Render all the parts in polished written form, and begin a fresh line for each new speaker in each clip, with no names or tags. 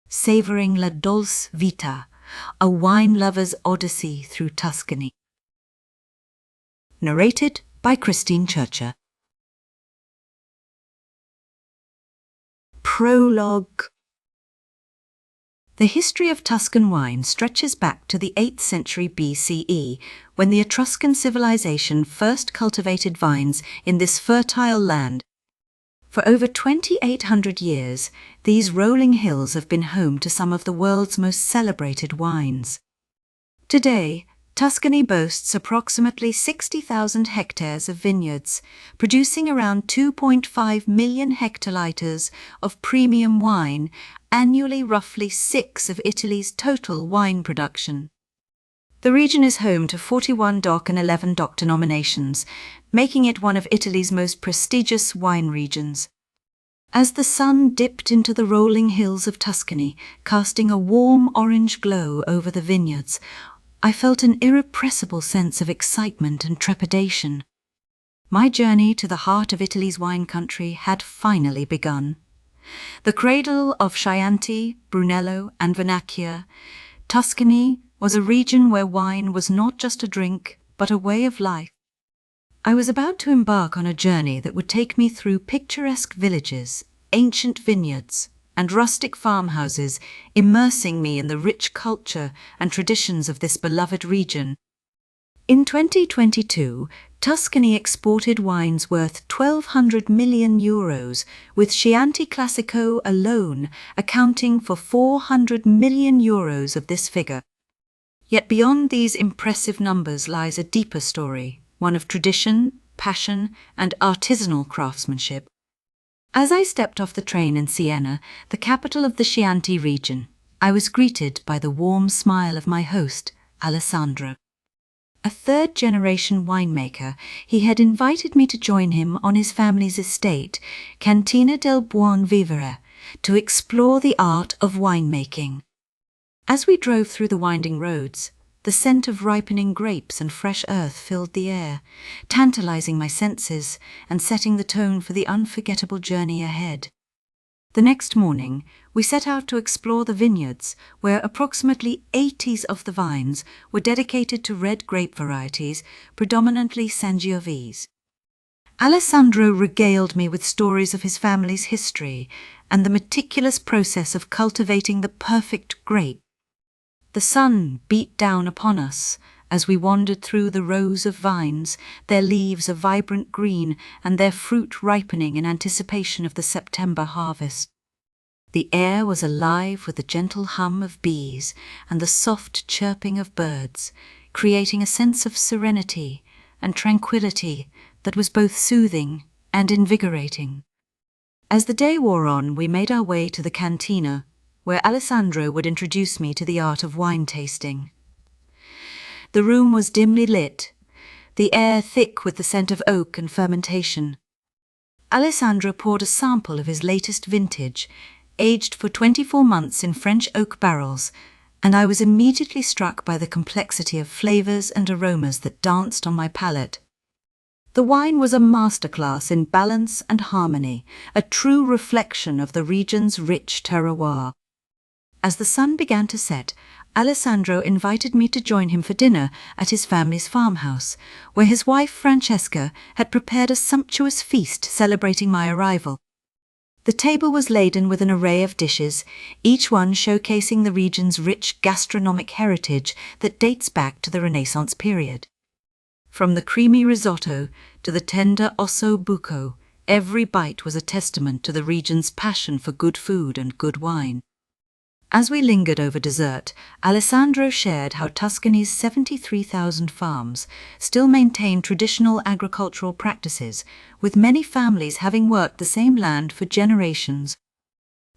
Savoring La Dolce Vita, a wine lover's odyssey through Tuscany. Narrated by Christine Churcher. Prologue. The history of Tuscan wine stretches back to the 8th century BCE, when the Etruscan civilization first cultivated vines in this fertile land. For over 2,800 years, these rolling hills have been home to some of the world's most celebrated wines. Today, Tuscany boasts approximately 60,000 hectares of vineyards, producing around 2.5 million hectoliters of premium wine, annually roughly 6% of Italy's total wine production. The region is home to 41 DOC and 11 DOC denominations, making it one of Italy's most prestigious wine regions. As the sun dipped into the rolling hills of Tuscany, casting a warm orange glow over the vineyards, I felt an irrepressible sense of excitement and trepidation. My journey to the heart of Italy's wine country had finally begun. The cradle of Chianti, Brunello, and Vernaccia, Tuscany was a region where wine was not just a drink, but a way of life. I was about to embark on a journey that would take me through picturesque villages, ancient vineyards, and rustic farmhouses, immersing me in the rich culture and traditions of this beloved region. In 2022, Tuscany exported wines worth €1,200 million, with Chianti Classico alone accounting for €400 million of this figure. Yet beyond these impressive numbers lies a deeper story, one of tradition, passion, and artisanal craftsmanship. As I stepped off the train in Siena, the capital of the Chianti region, I was greeted by the warm smile of my host, Alessandro. A third-generation winemaker, he had invited me to join him on his family's estate, Cantina del Buon Vivere, to explore the art of winemaking. As we drove through the winding roads, the scent of ripening grapes and fresh earth filled the air, tantalizing my senses and setting the tone for the unforgettable journey ahead. The next morning, we set out to explore the vineyards, where approximately 80 of the vines were dedicated to red grape varieties, predominantly Sangiovese. Alessandro regaled me with stories of his family's history and the meticulous process of cultivating the perfect grape. The sun beat down upon us as we wandered through the rows of vines, their leaves a vibrant green and their fruit ripening in anticipation of the September harvest. The air was alive with the gentle hum of bees and the soft chirping of birds, creating a sense of serenity and tranquility that was both soothing and invigorating. As the day wore on, we made our way to the cantina, where Alessandro would introduce me to the art of wine tasting. The room was dimly lit, the air thick with the scent of oak and fermentation. Alessandro poured a sample of his latest vintage, aged for 24 months in French oak barrels, and I was immediately struck by the complexity of flavors and aromas that danced on my palate. The wine was a masterclass in balance and harmony, a true reflection of the region's rich terroir. As the sun began to set, Alessandro invited me to join him for dinner at his family's farmhouse, where his wife Francesca had prepared a sumptuous feast celebrating my arrival. The table was laden with an array of dishes, each one showcasing the region's rich gastronomic heritage that dates back to the Renaissance period. From the creamy risotto to the tender osso buco, every bite was a testament to the region's passion for good food and good wine. As we lingered over dessert, Alessandro shared how Tuscany's 73,000 farms still maintain traditional agricultural practices, with many families having worked the same land for generations.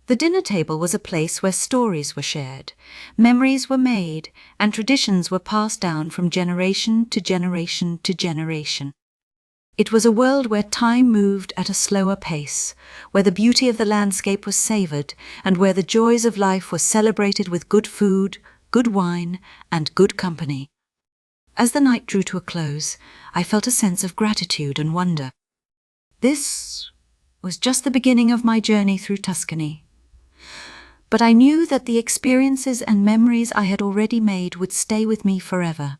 The dinner table was a place where stories were shared, memories were made, and traditions were passed down from generation to generation to generation. It was a world where time moved at a slower pace, where the beauty of the landscape was savored, and where the joys of life were celebrated with good food, good wine, and good company. As the night drew to a close, I felt a sense of gratitude and wonder. This was just the beginning of my journey through Tuscany. but I knew that the experiences and memories I had already made would stay with me forever.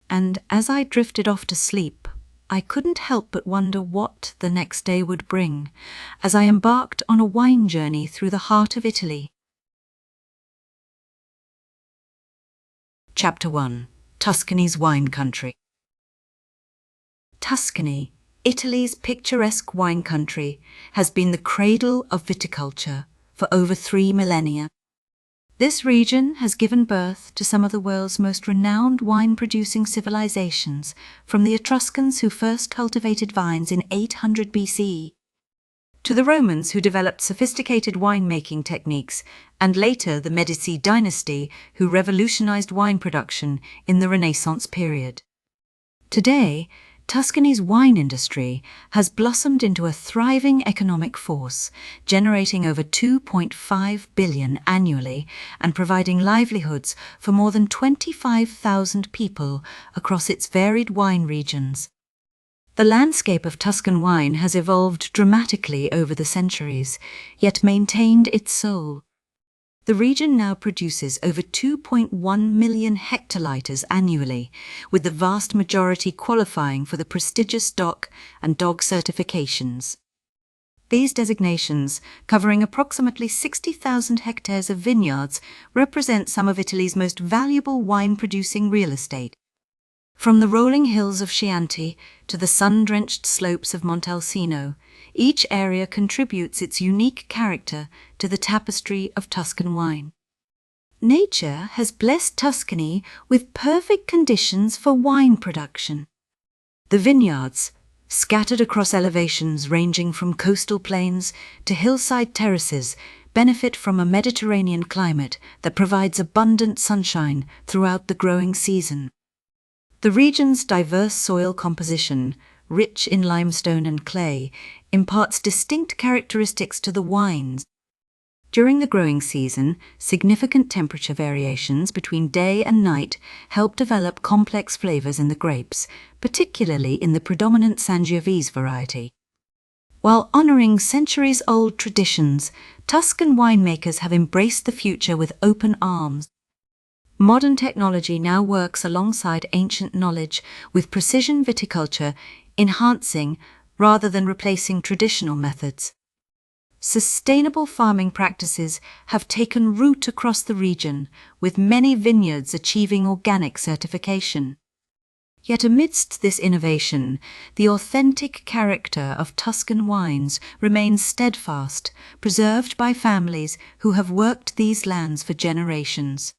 And as I drifted off to sleep, I couldn't help but wonder what the next day would bring, as I embarked on a wine journey through the heart of Italy. Chapter 1. Tuscany's Wine Country. Tuscany, Italy's picturesque wine country, has been the cradle of viticulture for over 3 millennia. This region has given birth to some of the world's most renowned wine-producing civilizations, from the Etruscans who first cultivated vines in 800 BCE, to the Romans who developed sophisticated winemaking techniques, and later the Medici dynasty who revolutionized wine production in the Renaissance period. Today, Tuscany's wine industry has blossomed into a thriving economic force, generating over 2.5 billion annually and providing livelihoods for more than 25,000 people across its varied wine regions. The landscape of Tuscan wine has evolved dramatically over the centuries, yet maintained its soul. The region now produces over 2.1 million hectoliters annually, with the vast majority qualifying for the prestigious DOC and DOG certifications. These designations, covering approximately 60,000 hectares of vineyards, represent some of Italy's most valuable wine-producing real estate. From the rolling hills of Chianti to the sun-drenched slopes of Montalcino, each area contributes its unique character to the tapestry of Tuscan wine. Nature has blessed Tuscany with perfect conditions for wine production. The vineyards, scattered across elevations ranging from coastal plains to hillside terraces, benefit from a Mediterranean climate that provides abundant sunshine throughout the growing season. The region's diverse soil composition, rich in limestone and clay, imparts distinct characteristics to the wines. During the growing season, significant temperature variations between day and night help develop complex flavors in the grapes, particularly in the predominant Sangiovese variety. While honoring centuries-old traditions, Tuscan winemakers have embraced the future with open arms. Modern technology now works alongside ancient knowledge, with precision viticulture enhancing rather than replacing traditional methods. Sustainable farming practices have taken root across the region, with many vineyards achieving organic certification. Yet amidst this innovation, the authentic character of Tuscan wines remains steadfast, preserved by families who have worked these lands for generations.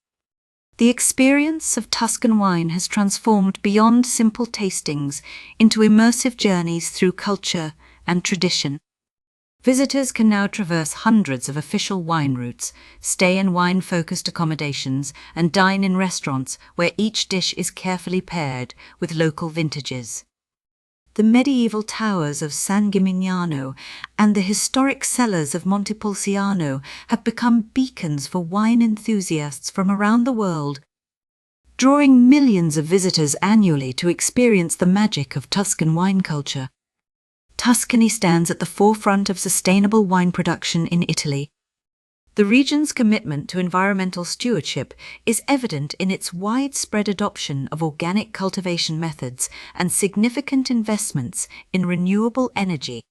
The experience of Tuscan wine has transformed beyond simple tastings into immersive journeys through culture and tradition. Visitors can now traverse hundreds of official wine routes, stay in wine-focused accommodations, and dine in restaurants where each dish is carefully paired with local vintages. The medieval towers of San Gimignano and the historic cellars of Montepulciano have become beacons for wine enthusiasts from around the world, drawing millions of visitors annually to experience the magic of Tuscan wine culture. Tuscany stands at the forefront of sustainable wine production in Italy. The region's commitment to environmental stewardship is evident in its widespread adoption of organic cultivation methods and significant investments in renewable energy.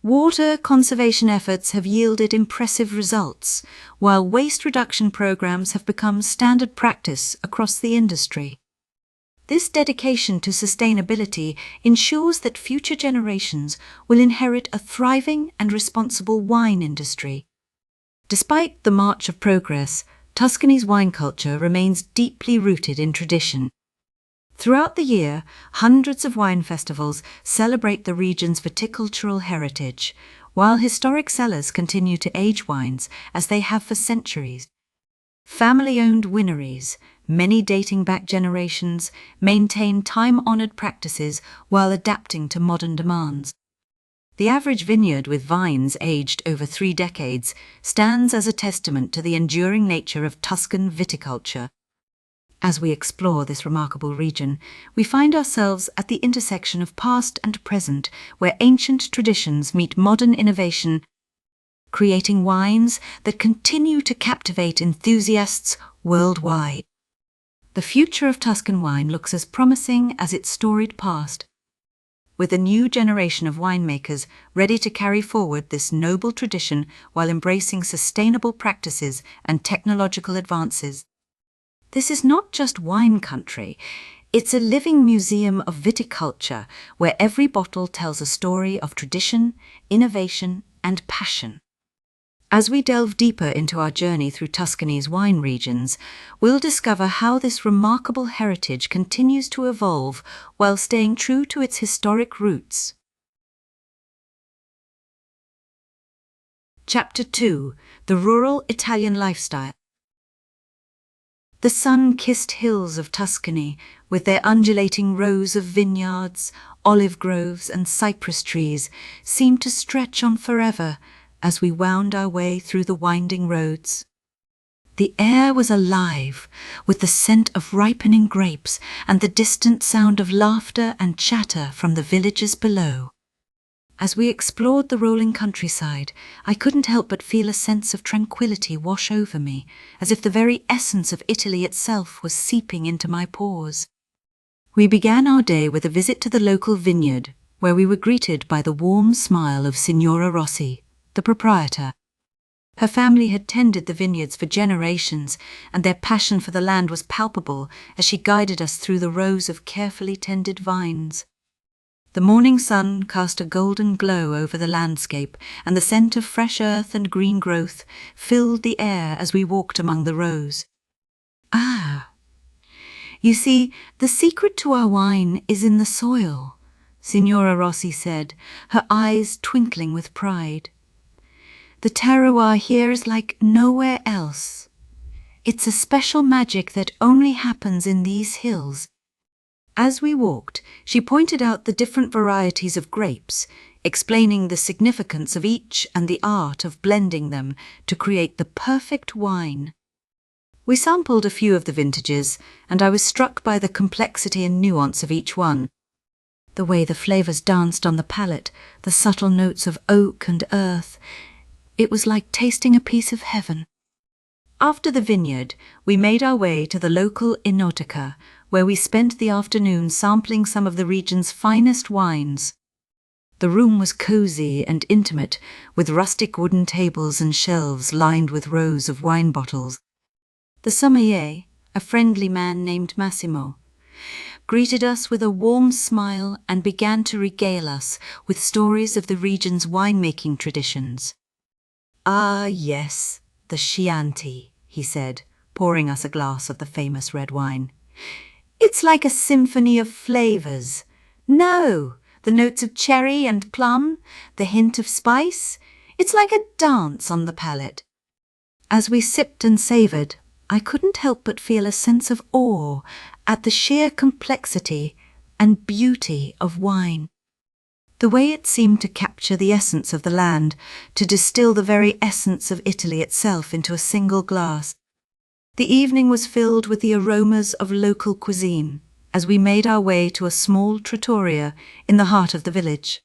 Water conservation efforts have yielded impressive results, while waste reduction programs have become standard practice across the industry. This dedication to sustainability ensures that future generations will inherit a thriving and responsible wine industry. Despite the march of progress, Tuscany's wine culture remains deeply rooted in tradition. Throughout the year, hundreds of wine festivals celebrate the region's viticultural heritage, while historic cellars continue to age wines as they have for centuries. Family-owned wineries, many dating back generations, maintain time-honored practices while adapting to modern demands. The average vineyard with vines aged over 3 decades stands as a testament to the enduring nature of Tuscan viticulture. As we explore this remarkable region, we find ourselves at the intersection of past and present, where ancient traditions meet modern innovation. creating wines that continue to captivate enthusiasts worldwide. The future of Tuscan wine looks as promising as its storied past, with a new generation of winemakers ready to carry forward this noble tradition while embracing sustainable practices and technological advances. This is not just wine country, it's a living museum of viticulture where every bottle tells a story of tradition, innovation, and passion. As we delve deeper into our journey through Tuscany's wine regions, we'll discover how this remarkable heritage continues to evolve while staying true to its historic roots. Chapter 2: The Rural Italian Lifestyle. The sun-kissed hills of Tuscany, with their undulating rows of vineyards, olive groves, and cypress trees, seemed to stretch on forever as we wound our way through the winding roads. The air was alive with the scent of ripening grapes and the distant sound of laughter and chatter from the villages below. As we explored the rolling countryside, I couldn't help but feel a sense of tranquility wash over me, as if the very essence of Italy itself was seeping into my pores. We began our day with a visit to the local vineyard, where we were greeted by the warm smile of Signora Rossi, the proprietor. Her family had tended the vineyards for generations, and their passion for the land was palpable as she guided us through the rows of carefully tended vines. The morning sun cast a golden glow over the landscape, and the scent of fresh earth and green growth filled the air as we walked among the rows. You see, the secret to our wine is in the soil, Signora Rossi said, her eyes twinkling with pride. The terroir here is like nowhere else. It's a special magic that only happens in these hills. As we walked, she pointed out the different varieties of grapes, explaining the significance of each and the art of blending them to create the perfect wine. We sampled a few of the vintages, and I was struck by the complexity and nuance of each one. The way the flavors danced on the palate, the subtle notes of oak and earth, it was like tasting a piece of heaven. After the vineyard, we made our way to the local enoteca, where we spent the afternoon sampling some of the region's finest wines. The room was cozy and intimate, with rustic wooden tables and shelves lined with rows of wine bottles. The sommelier, a friendly man named Massimo, greeted us with a warm smile and began to regale us with stories of the region's winemaking traditions. "Ah, yes, the Chianti," he said, pouring us a glass of the famous red wine. "It's like a symphony of flavors. No, the notes of cherry and plum, the hint of spice, it's like a dance on the palate." As we sipped and savored, I couldn't help but feel a sense of awe at the sheer complexity and beauty of wine. The way it seemed to capture the essence of the land, to distill the very essence of Italy itself into a single glass. The evening was filled with the aromas of local cuisine as we made our way to a small trattoria in the heart of the village.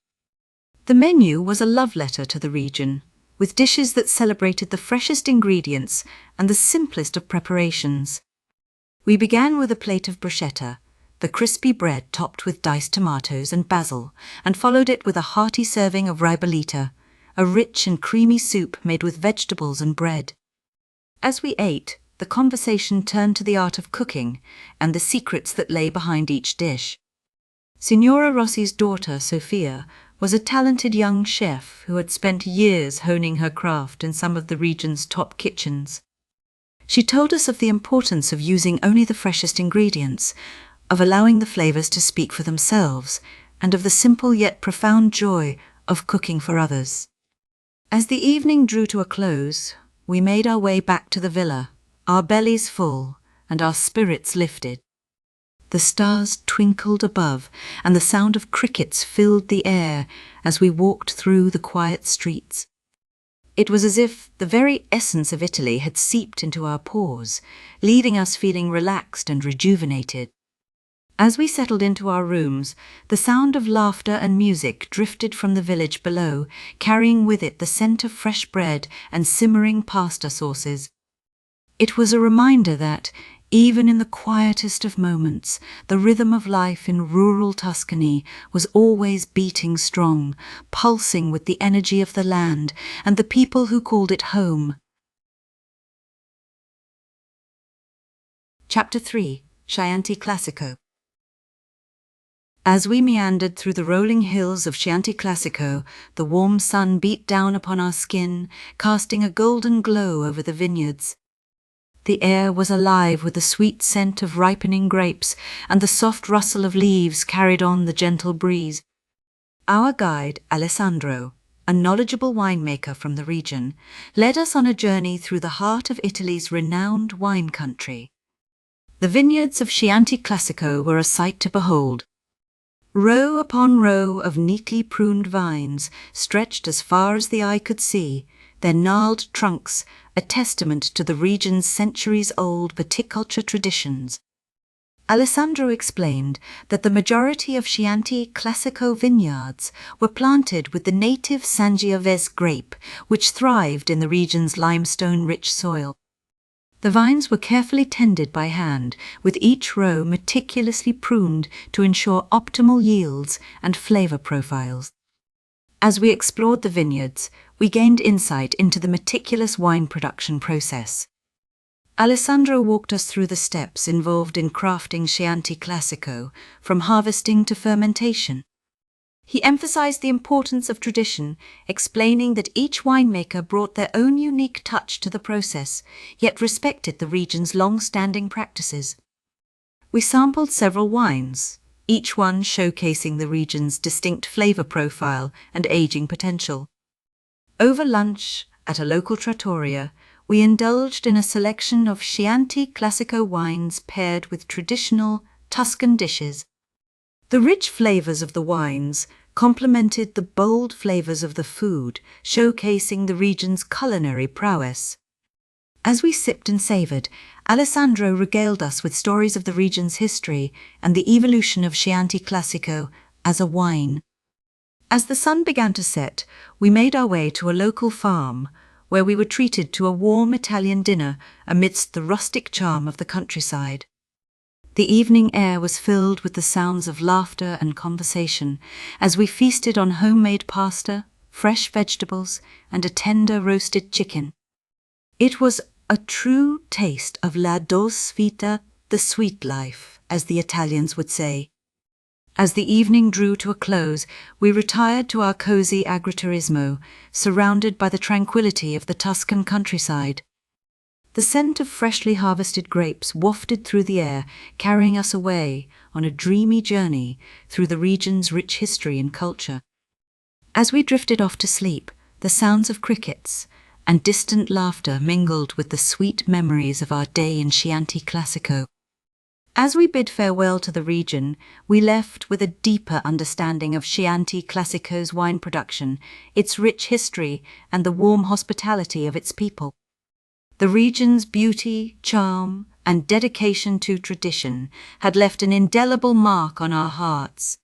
The menu was a love letter to the region, with dishes that celebrated the freshest ingredients and the simplest of preparations. We began with a plate of bruschetta, the crispy bread topped with diced tomatoes and basil, and followed it with a hearty serving of ribollita, a rich and creamy soup made with vegetables and bread. As we ate, the conversation turned to the art of cooking and the secrets that lay behind each dish. Signora Rossi's daughter, Sofia, was a talented young chef who had spent years honing her craft in some of the region's top kitchens. She told us of the importance of using only the freshest ingredients, of allowing the flavors to speak for themselves, and of the simple yet profound joy of cooking for others. As the evening drew to a close, we made our way back to the villa, our bellies full and our spirits lifted. The stars twinkled above, and the sound of crickets filled the air as we walked through the quiet streets. It was as if the very essence of Italy had seeped into our pores, leaving us feeling relaxed and rejuvenated. As we settled into our rooms, the sound of laughter and music drifted from the village below, carrying with it the scent of fresh bread and simmering pasta sauces. It was a reminder that, even in the quietest of moments, the rhythm of life in rural Tuscany was always beating strong, pulsing with the energy of the land and the people who called it home. Chapter 3: Chianti Classico. As we meandered through the rolling hills of Chianti Classico, the warm sun beat down upon our skin, casting a golden glow over the vineyards. The air was alive with the sweet scent of ripening grapes, and the soft rustle of leaves carried on the gentle breeze. Our guide, Alessandro, a knowledgeable winemaker from the region, led us on a journey through the heart of Italy's renowned wine country. The vineyards of Chianti Classico were a sight to behold. Row upon row of neatly pruned vines stretched as far as the eye could see, their gnarled trunks a testament to the region's centuries-old viticulture traditions. Alessandro explained that the majority of Chianti Classico vineyards were planted with the native Sangiovese grape, which thrived in the region's limestone-rich soil. The vines were carefully tended by hand, with each row meticulously pruned to ensure optimal yields and flavor profiles. As we explored the vineyards, we gained insight into the meticulous wine production process. Alessandro walked us through the steps involved in crafting Chianti Classico, from harvesting to fermentation. He emphasized the importance of tradition, explaining that each winemaker brought their own unique touch to the process, yet respected the region's long-standing practices. We sampled several wines, each one showcasing the region's distinct flavor profile and aging potential. Over lunch, at a local trattoria, we indulged in a selection of Chianti Classico wines paired with traditional Tuscan dishes. The rich flavors of the wines complemented the bold flavors of the food, showcasing the region's culinary prowess. As we sipped and savored, Alessandro regaled us with stories of the region's history and the evolution of Chianti Classico as a wine. As the sun began to set, we made our way to a local farm, where we were treated to a warm Italian dinner amidst the rustic charm of the countryside. The evening air was filled with the sounds of laughter and conversation as we feasted on homemade pasta, fresh vegetables, and a tender roasted chicken. It was a true taste of La Dolce Vita, the sweet life, as the Italians would say. As the evening drew to a close, we retired to our cozy agriturismo, surrounded by the tranquility of the Tuscan countryside. The scent of freshly harvested grapes wafted through the air, carrying us away on a dreamy journey through the region's rich history and culture. As we drifted off to sleep, the sounds of crickets and distant laughter mingled with the sweet memories of our day in Chianti Classico. As we bid farewell to the region, we left with a deeper understanding of Chianti Classico's wine production, its rich history, and the warm hospitality of its people. The region's beauty, charm, and dedication to tradition had left an indelible mark on our hearts,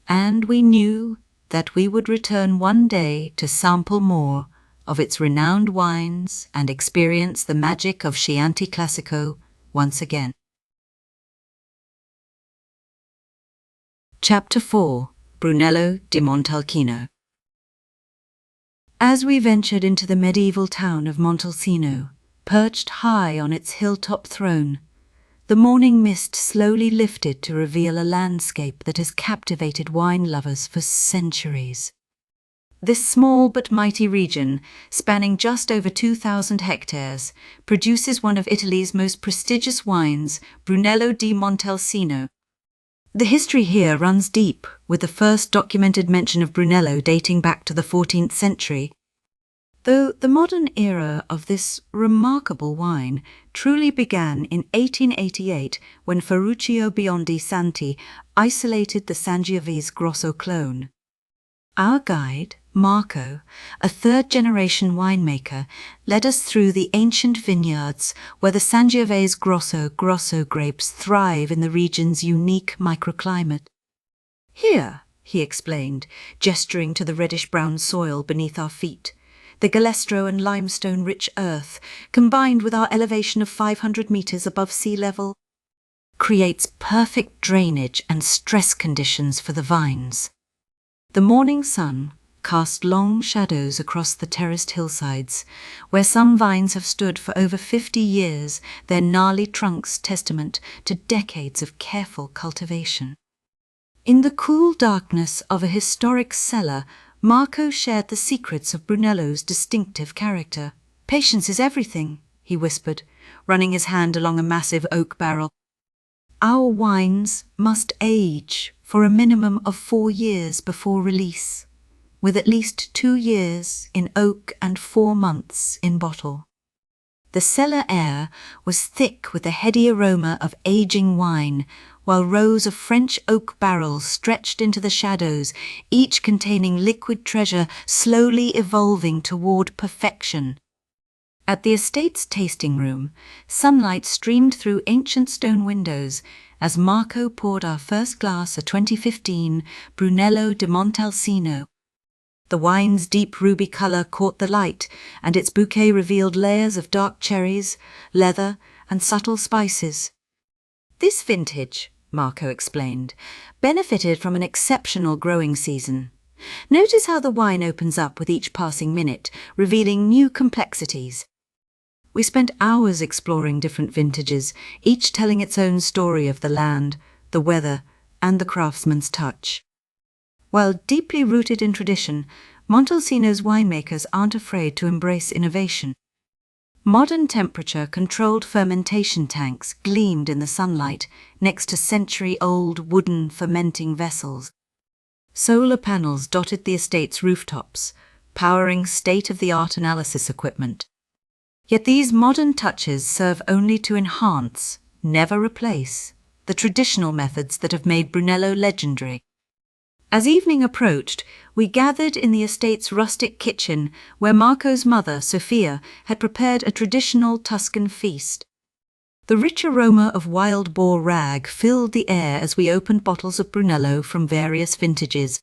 and we knew that we would return one day to sample more of its renowned wines and experience the magic of Chianti Classico once again. Chapter 4: Brunello di Montalcino. As we ventured into the medieval town of Montalcino, perched high on its hilltop throne, the morning mist slowly lifted to reveal a landscape that has captivated wine lovers for centuries. This small but mighty region, spanning just over 2,000 hectares, produces one of Italy's most prestigious wines, Brunello di Montalcino. The history here runs deep, with the first documented mention of Brunello dating back to the 14th century. Though the modern era of this remarkable wine truly began in 1888 when Ferruccio Biondi Santi isolated the Sangiovese Grosso clone. Our guide, Marco, a third-generation winemaker, led us through the ancient vineyards where the Sangiovese Grosso grapes thrive in the region's unique microclimate. "Here," he explained, gesturing to the reddish-brown soil beneath our feet, "the galestro and limestone-rich earth, combined with our elevation of 500 meters above sea level, creates perfect drainage and stress conditions for the vines." The morning sun cast long shadows across the terraced hillsides, where some vines have stood for over 50 years, their gnarly trunks testament to decades of careful cultivation. In the cool darkness of a historic cellar, Marco shared the secrets of Brunello's distinctive character. "Patience is everything," he whispered, running his hand along a massive oak barrel. "Our wines must age for a minimum of 4 years before release, with at least 2 years in oak and 4 months in bottle." The cellar air was thick with the heady aroma of aging wine, while rows of French oak barrels stretched into the shadows, each containing liquid treasure slowly evolving toward perfection. At the estate's tasting room, sunlight streamed through ancient stone windows as Marco poured our first glass of 2015 Brunello di Montalcino. The wine's deep ruby color caught the light, and its bouquet revealed layers of dark cherries, leather, and subtle spices. "This vintage," Marco explained, "benefited from an exceptional growing season. Notice how the wine opens up with each passing minute, revealing new complexities." We spent hours exploring different vintages, each telling its own story of the land, the weather, and the craftsman's touch. While deeply rooted in tradition, Montalcino's winemakers aren't afraid to embrace innovation. Modern temperature-controlled fermentation tanks gleamed in the sunlight next to century-old wooden fermenting vessels. Solar panels dotted the estate's rooftops, powering state-of-the-art analysis equipment. Yet these modern touches serve only to enhance, never replace, the traditional methods that have made Brunello legendary. As evening approached, we gathered in the estate's rustic kitchen where Marco's mother, Sophia, had prepared a traditional Tuscan feast. The rich aroma of wild boar rag filled the air as we opened bottles of Brunello from various vintages.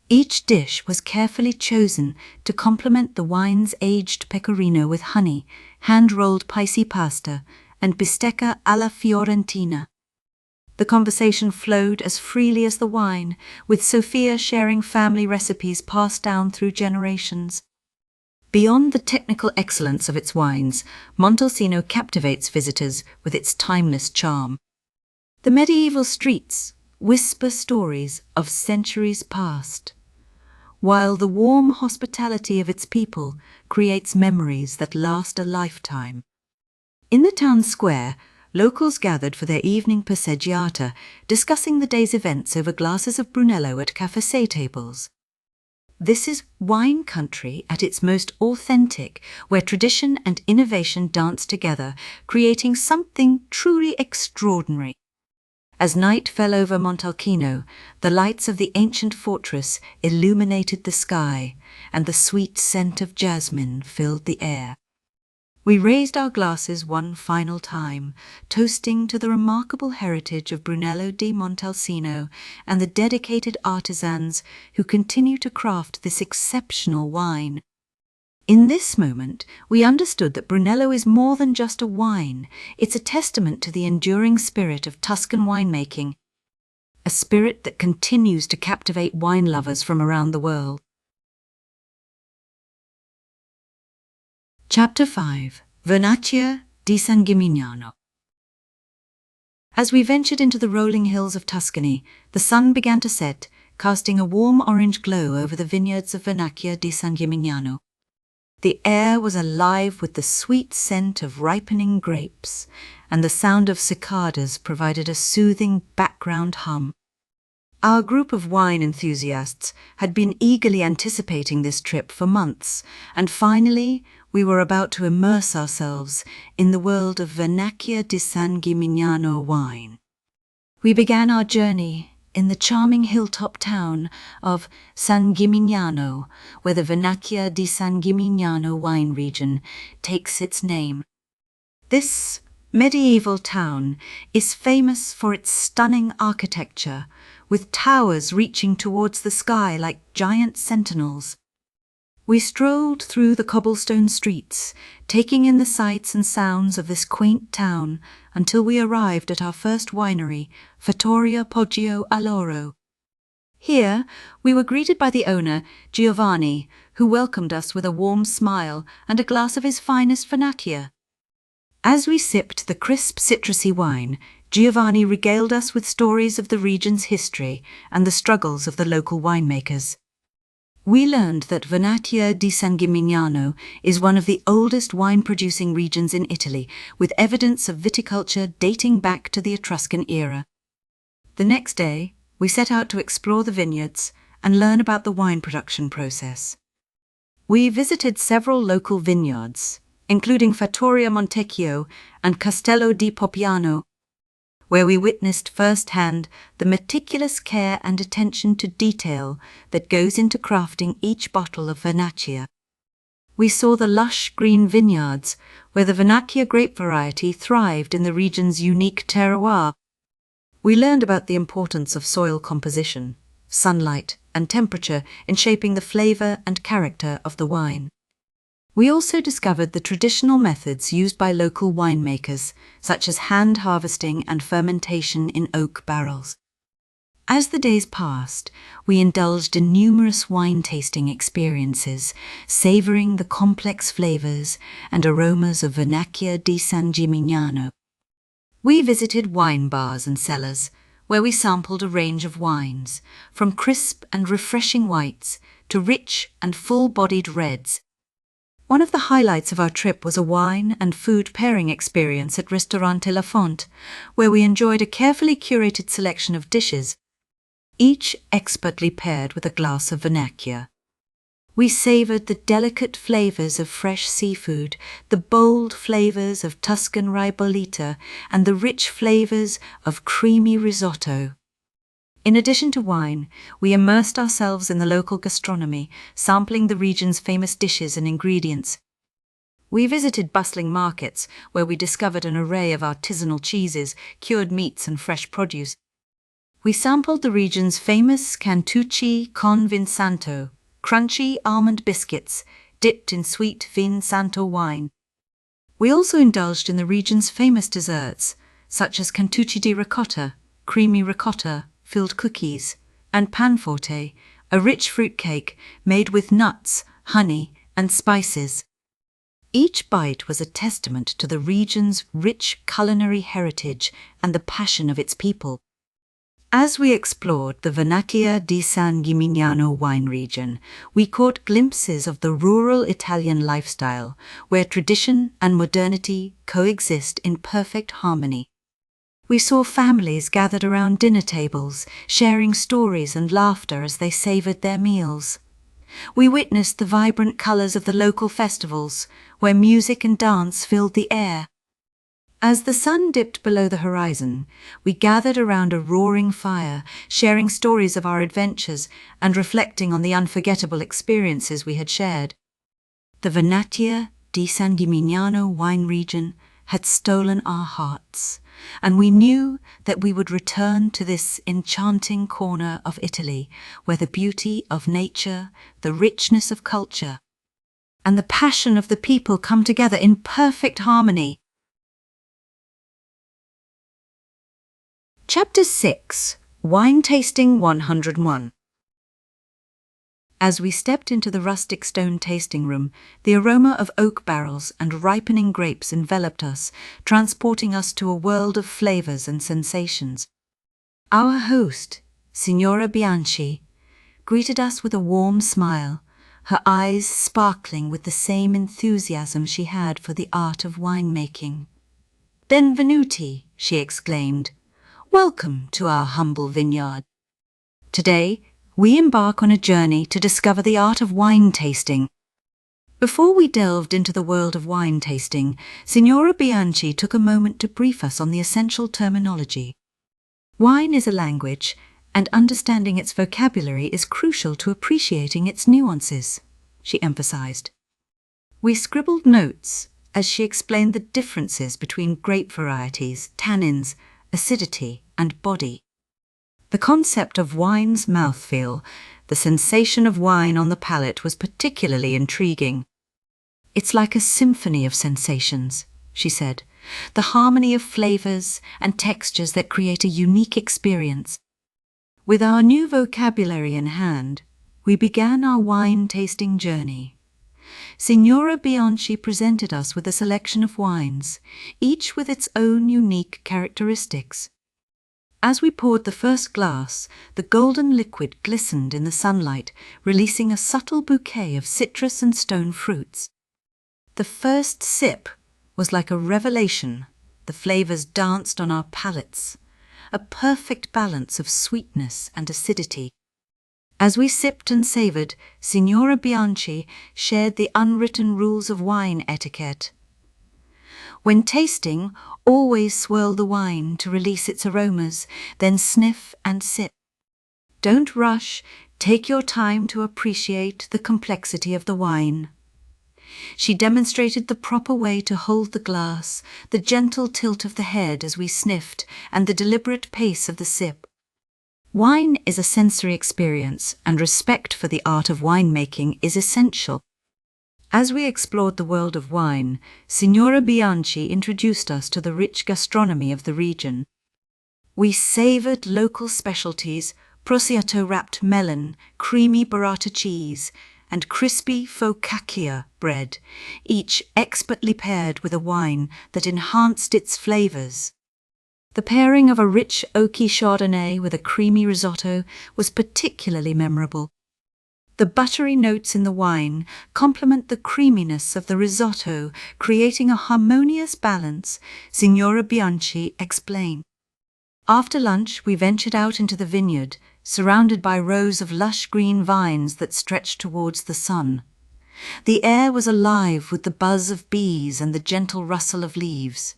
Each dish was carefully chosen to complement the wine's aged pecorino with honey, hand-rolled paisi pasta, and bistecca alla fiorentina. The conversation flowed as freely as the wine, with Sophia sharing family recipes passed down through generations. Beyond the technical excellence of its wines, Montalcino captivates visitors with its timeless charm. The medieval streets whisper stories of centuries past, while the warm hospitality of its people creates memories that last a lifetime. In the town square, locals gathered for their evening passeggiata, discussing the day's events over glasses of Brunello at café tables. This is wine country at its most authentic, where tradition and innovation dance together, creating something truly extraordinary. As night fell over Montalcino, the lights of the ancient fortress illuminated the sky, and the sweet scent of jasmine filled the air. We raised our glasses one final time, toasting to the remarkable heritage of Brunello di Montalcino and the dedicated artisans who continue to craft this exceptional wine. In this moment, we understood that Brunello is more than just a wine. It's a testament to the enduring spirit of Tuscan winemaking, a spirit that continues to captivate wine lovers from around the world. Chapter 5. Vernaccia di San Gimignano. As we ventured into the rolling hills of Tuscany, the sun began to set, casting a warm orange glow over the vineyards of Vernaccia di San Gimignano. The air was alive with the sweet scent of ripening grapes, and the sound of cicadas provided a soothing background hum. Our group of wine enthusiasts had been eagerly anticipating this trip for months, and finally we were about to immerse ourselves in the world of Vernaccia di San Gimignano wine. We began our journey in the charming hilltop town of San Gimignano, where the Vernaccia di San Gimignano wine region takes its name. This medieval town is famous for its stunning architecture, with towers reaching towards the sky like giant sentinels. We strolled through the cobblestone streets, taking in the sights and sounds of this quaint town until we arrived at our first winery, Fattoria Poggio Alloro. Here, we were greeted by the owner, Giovanni, who welcomed us with a warm smile and a glass of his finest Vernaccia. As we sipped the crisp citrusy wine, Giovanni regaled us with stories of the region's history and the struggles of the local winemakers. We learned that Vernaccia di San Gimignano is one of the oldest wine-producing regions in Italy, with evidence of viticulture dating back to the Etruscan era. The next day, we set out to explore the vineyards and learn about the wine production process. We visited several local vineyards, including Fattoria Montecchio and Castello di Poppiano, where we witnessed firsthand the meticulous care and attention to detail that goes into crafting each bottle of Vernaccia. We saw the lush green vineyards, where the Vernaccia grape variety thrived in the region's unique terroir. We learned about the importance of soil composition, sunlight, and temperature in shaping the flavor and character of the wine. We also discovered the traditional methods used by local winemakers, such as hand harvesting and fermentation in oak barrels. As the days passed, we indulged in numerous wine tasting experiences, savoring the complex flavors and aromas of Vernaccia di San Gimignano. We visited wine bars and cellars, where we sampled a range of wines, from crisp and refreshing whites to rich and full-bodied reds. One of the highlights of our trip was a wine and food pairing experience at Ristorante La Fonte, where we enjoyed a carefully curated selection of dishes, each expertly paired with a glass of Vernaccia. We savored the delicate flavors of fresh seafood, the bold flavors of Tuscan ribollita, and the rich flavors of creamy risotto. In addition to wine, we immersed ourselves in the local gastronomy, sampling the region's famous dishes and ingredients. We visited bustling markets, where we discovered an array of artisanal cheeses, cured meats, and fresh produce. We sampled the region's famous Cantucci con Vin Santo, crunchy almond biscuits dipped in sweet Vin Santo wine. We also indulged in the region's famous desserts, such as Cantucci di ricotta, creamy ricotta, filled cookies, and panforte, a rich fruitcake made with nuts, honey, and spices. Each bite was a testament to the region's rich culinary heritage and the passion of its people. As we explored the Vernaccia di San Gimignano wine region, we caught glimpses of the rural Italian lifestyle, where tradition and modernity coexist in perfect harmony. We saw families gathered around dinner tables, sharing stories and laughter as they savored their meals. We witnessed the vibrant colors of the local festivals, where music and dance filled the air. As the sun dipped below the horizon, we gathered around a roaring fire, sharing stories of our adventures and reflecting on the unforgettable experiences we had shared. The Vernaccia di San Gimignano wine region had stolen our hearts, and we knew that we would return to this enchanting corner of Italy, where the beauty of nature, the richness of culture, and the passion of the people come together in perfect harmony. Chapter 6, Wine Tasting 101. As we stepped into the rustic stone tasting room, the aroma of oak barrels and ripening grapes enveloped us, transporting us to a world of flavors and sensations. Our host, Signora Bianchi, greeted us with a warm smile, her eyes sparkling with the same enthusiasm she had for the art of winemaking. "Benvenuti," she exclaimed. "Welcome to our humble vineyard. Today, we embark on a journey to discover the art of wine tasting." Before we delved into the world of wine tasting, Signora Bianchi took a moment to brief us on the essential terminology. Wine is a language, And understanding its vocabulary is crucial to appreciating its nuances, she emphasized. We scribbled notes as she explained the differences between grape varieties, tannins, acidity, and body. The concept of wine's mouthfeel, the sensation of wine on the palate, was particularly intriguing. It's like a symphony of sensations, she said, the harmony of flavors and textures that create a unique experience. With our new vocabulary in hand, we began our wine-tasting journey. Signora Bianchi presented us with a selection of wines, each with its own unique characteristics. As we poured the first glass, the golden liquid glistened in the sunlight, releasing a subtle bouquet of citrus and stone fruits. The first sip was like a revelation. The flavors danced on our palates, a perfect balance of sweetness and acidity. As we sipped and savored, Signora Bianchi shared the unwritten rules of wine etiquette. When tasting, always swirl the wine to release its aromas, then sniff and sip. Don't rush, take your time to appreciate the complexity of the wine. She demonstrated the proper way to hold the glass, the gentle tilt of the head as we sniffed, and the deliberate pace of the sip. Wine is a sensory experience, and respect for the art of winemaking is essential. As we explored the world of wine, Signora Bianchi introduced us to the rich gastronomy of the region. We savored local specialties, prosciutto-wrapped melon, creamy burrata cheese, and crispy focaccia bread, each expertly paired with a wine that enhanced its flavors. The pairing of a rich oaky Chardonnay with a creamy risotto was particularly memorable. The buttery notes in the wine complement the creaminess of the risotto, creating a harmonious balance, Signora Bianchi explained. After lunch, we ventured out into the vineyard, surrounded by rows of lush green vines that stretched towards the sun. The air was alive with the buzz of bees and the gentle rustle of leaves.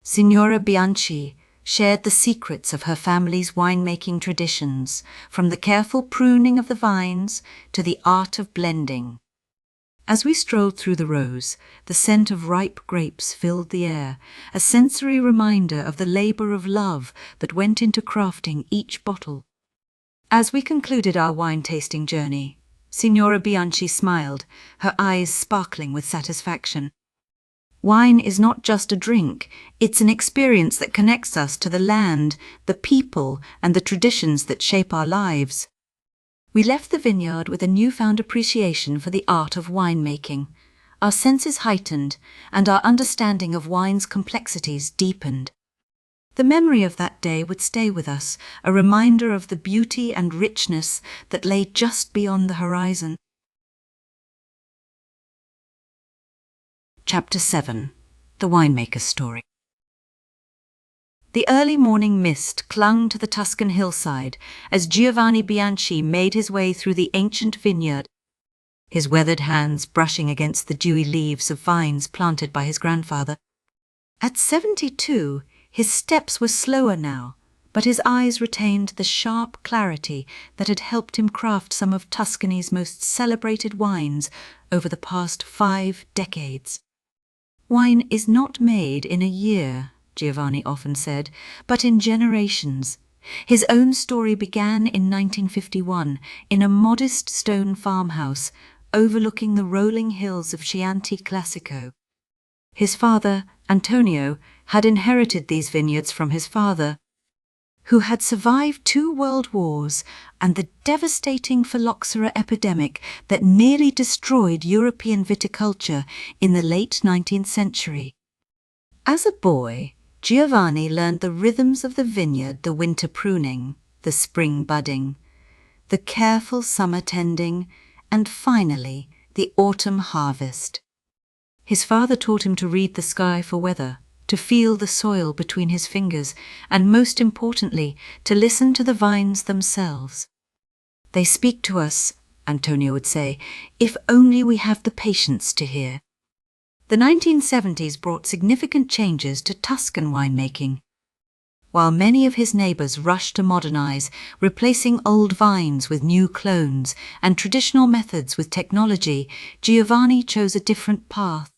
Signora Bianchi shared the secrets of her family's winemaking traditions, from the careful pruning of the vines to the art of blending. As we strolled through the rows, the scent of ripe grapes filled the air, a sensory reminder of the labor of love that went into crafting each bottle. As we concluded our wine-tasting journey, Signora Bianchi smiled, her eyes sparkling with satisfaction. Wine is not just a drink, it's an experience that connects us to the land, the people, and the traditions that shape our lives. We left the vineyard with a newfound appreciation for the art of winemaking. Our senses heightened, and our understanding of wine's complexities deepened. The memory of that day would stay with us, a reminder of the beauty and richness that lay just beyond the horizon. Chapter 7. The Winemaker's Story. The early morning mist clung to the Tuscan hillside as Giovanni Bianchi made his way through the ancient vineyard, his weathered hands brushing against the dewy leaves of vines planted by his grandfather. At 72, his steps were slower now, but his eyes retained the sharp clarity that had helped him craft some of Tuscany's most celebrated wines over the past 5 decades. Wine is not made in a year, Giovanni often said, but in generations. His own story began in 1951 in a modest stone farmhouse overlooking the rolling hills of Chianti Classico. His father, Antonio, had inherited these vineyards from his father, who had survived 2 world wars and the devastating phylloxera epidemic that nearly destroyed European viticulture in the late 19th century. As a boy, Giovanni learned the rhythms of the vineyard, the winter pruning, the spring budding, the careful summer tending, and finally, the autumn harvest. His father taught him to read the sky for weather, to feel the soil between his fingers, and most importantly, to listen to the vines themselves. "They speak to us," Antonio would say, "if only we have the patience to hear." The 1970s brought significant changes to Tuscan winemaking. while many of his neighbors rushed to modernize, replacing old vines with new clones and traditional methods with technology, Giovanni chose a different path.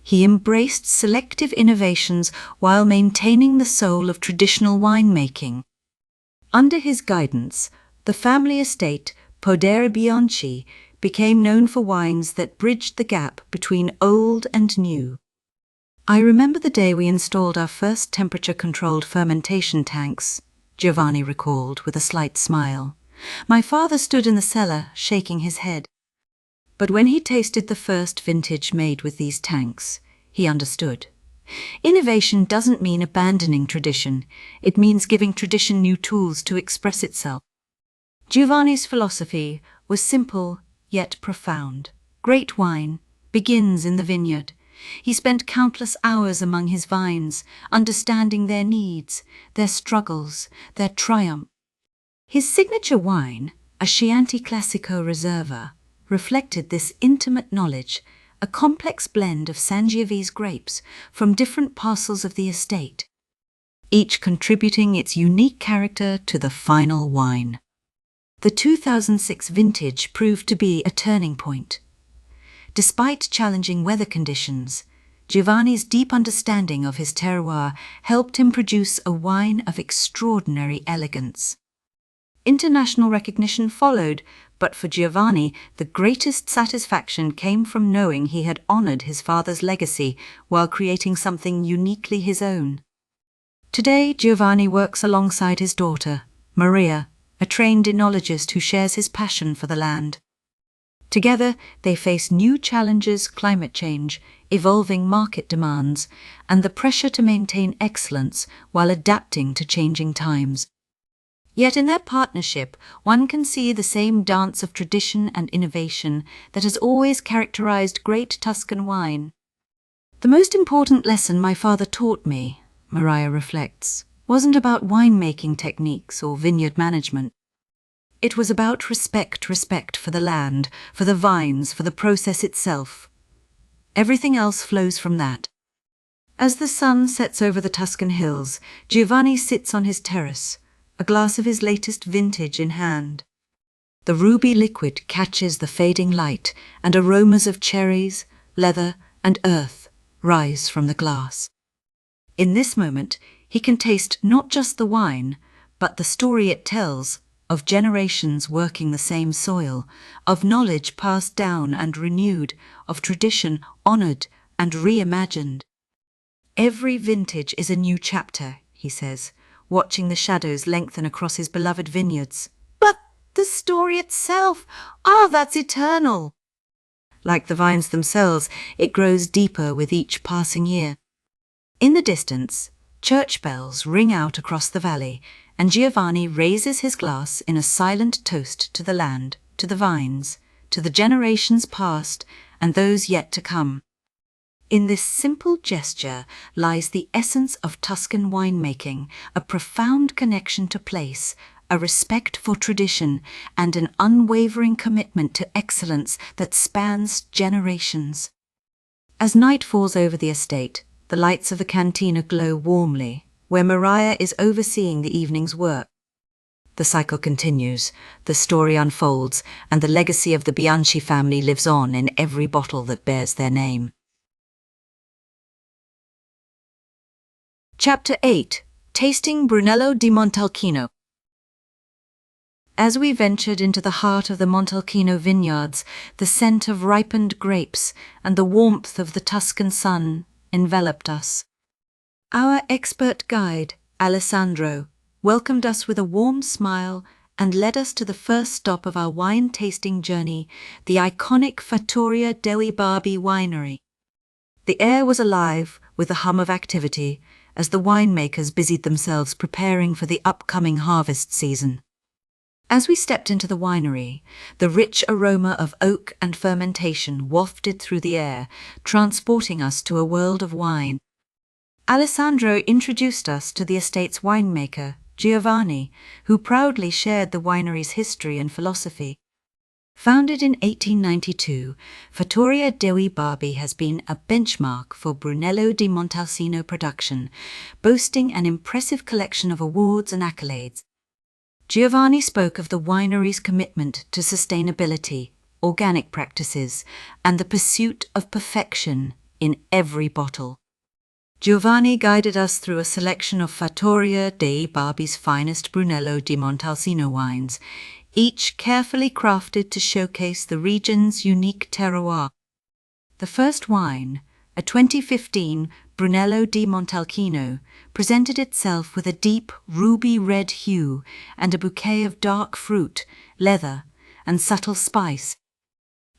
He embraced selective innovations while maintaining the soul of traditional winemaking. Under his guidance, the family estate, Podere Bianchi, became known for wines that bridged the gap between old and new. I remember the day we installed our first temperature-controlled fermentation tanks, Giovanni recalled with a slight smile. My father stood in the cellar, shaking his head. But when he tasted the first vintage made with these tanks, he understood. Innovation doesn't mean abandoning tradition. It means giving tradition new tools to express itself. Giovanni's philosophy was simple yet profound. Great wine begins in the vineyard. He spent countless hours among his vines, understanding their needs, their struggles, their triumph. His signature wine, a Chianti Classico Reserva, reflected this intimate knowledge, a complex blend of Sangiovese grapes from different parcels of the estate, each contributing its unique character to the final wine. The 2006 vintage proved to be a turning point. Despite challenging weather conditions, Giovanni's deep understanding of his terroir helped him produce a wine of extraordinary elegance. International recognition followed, but for Giovanni, the greatest satisfaction came from knowing he had honored his father's legacy while creating something uniquely his own. Today, Giovanni works alongside his daughter, Maria, a trained enologist who shares his passion for the land. Together, they face new challenges: climate change, evolving market demands, and the pressure to maintain excellence while adapting to changing times. Yet in their partnership, one can see the same dance of tradition and innovation that has always characterized great Tuscan wine. The most important lesson my father taught me, Maria reflects, wasn't about winemaking techniques or vineyard management. It was about respect for the land, for the vines, for the process itself. Everything else flows from that. As the sun sets over the Tuscan hills, Giovanni sits on his terrace, a glass of his latest vintage in hand. The ruby liquid catches the fading light, and aromas of cherries, leather, and earth rise from the glass. In this moment, he can taste not just the wine, but the story it tells, of generations working the same soil, of knowledge passed down and renewed, of tradition honored and reimagined. Every vintage is a new chapter, he says, watching the shadows lengthen across his beloved vineyards. But the story itself, that's eternal. Like the vines themselves, it grows deeper with each passing year. In the distance, church bells ring out across the valley, and Giovanni raises his glass in a silent toast to the land, to the vines, to the generations past and those yet to come. In this simple gesture lies the essence of Tuscan winemaking, a profound connection to place, a respect for tradition, and an unwavering commitment to excellence that spans generations. As night falls over the estate, the lights of the cantina glow warmly, where Maria is overseeing the evening's work. The cycle continues, the story unfolds, and the legacy of the Bianchi family lives on in every bottle that bears their name. Chapter 8. Tasting Brunello di Montalcino. As we ventured into the heart of the Montalcino vineyards, the scent of ripened grapes and the warmth of the Tuscan sun enveloped us. Our expert guide, Alessandro, welcomed us with a warm smile and led us to the first stop of our wine-tasting journey, the iconic Fattoria dei Barbi winery. The air was alive with the hum of activity as the winemakers busied themselves preparing for the upcoming harvest season. As we stepped into the winery, the rich aroma of oak and fermentation wafted through the air, transporting us to a world of wine. Alessandro introduced us to the estate's winemaker, Giovanni, who proudly shared the winery's history and philosophy. Founded in 1892, Fattoria dei Barbi has been a benchmark for Brunello di Montalcino production, boasting an impressive collection of awards and accolades. Giovanni spoke of the winery's commitment to sustainability, organic practices, and the pursuit of perfection in every bottle. Giovanni guided us through a selection of Fattoria dei Barbi's finest Brunello di Montalcino wines, each carefully crafted to showcase the region's unique terroir. The first wine, a 2015 Brunello di Montalcino, presented itself with a deep ruby red hue and a bouquet of dark fruit, leather, and subtle spice.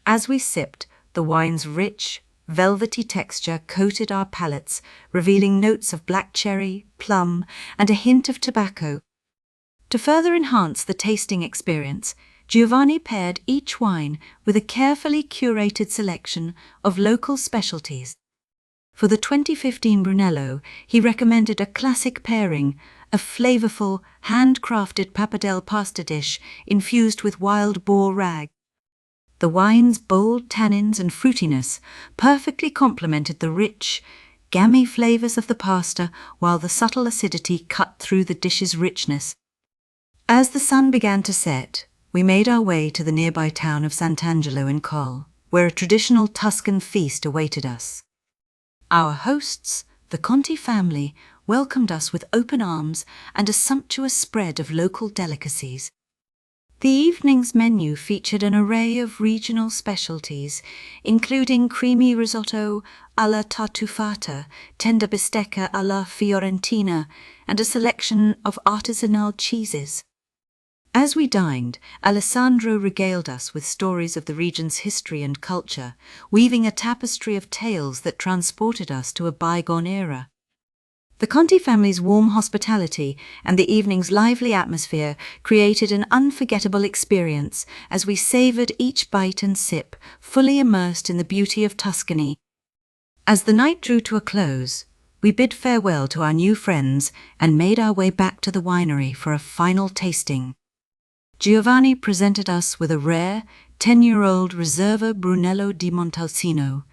As we sipped, the wine's rich, velvety texture coated our palates, revealing notes of black cherry, plum, and a hint of tobacco. To further enhance the tasting experience, Giovanni paired each wine with a carefully curated selection of local specialties. For the 2015 Brunello, he recommended a classic pairing, a flavorful, handcrafted pappardelle pasta dish infused with wild boar rag. The wine's bold tannins and fruitiness perfectly complemented the rich, gammy flavors of the pasta, while the subtle acidity cut through the dish's richness. As the sun began to set, we made our way to the nearby town of Sant'Angelo in Colle, where a traditional Tuscan feast awaited us. Our hosts, the Conti family, welcomed us with open arms and a sumptuous spread of local delicacies. The evening's menu featured an array of regional specialties, including creamy risotto alla tartufata, tender bistecca alla fiorentina, and a selection of artisanal cheeses. As we dined, Alessandro regaled us with stories of the region's history and culture, weaving a tapestry of tales that transported us to a bygone era. The Conti family's warm hospitality and the evening's lively atmosphere created an unforgettable experience as we savoured each bite and sip, fully immersed in the beauty of Tuscany. As the night drew to a close, we bid farewell to our new friends and made our way back to the winery for a final tasting. Giovanni presented us with a rare, 10-year-old Reserva Brunello di Montalcino,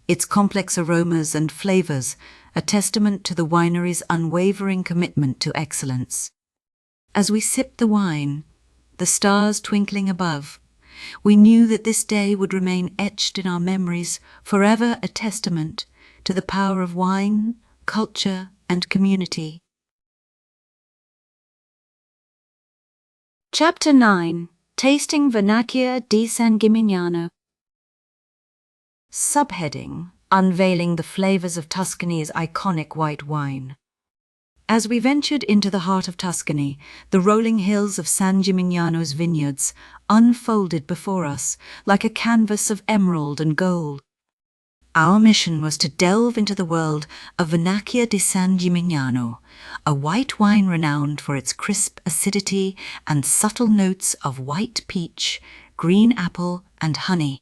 its complex aromas and flavors a testament to the winery's unwavering commitment to excellence. As we sipped the wine, the stars twinkling above, we knew that this day would remain etched in our memories, forever a testament to the power of wine, culture, and community. Chapter 9. Tasting Vernaccia di San Gimignano. Subheading: Unveiling the flavors of Tuscany's iconic white wine. As we ventured into the heart of Tuscany, the rolling hills of San Gimignano's vineyards unfolded before us like a canvas of emerald and gold. Our mission was to delve into the world of Vernaccia di San Gimignano, a white wine renowned for its crisp acidity and subtle notes of white peach, green apple, and honey.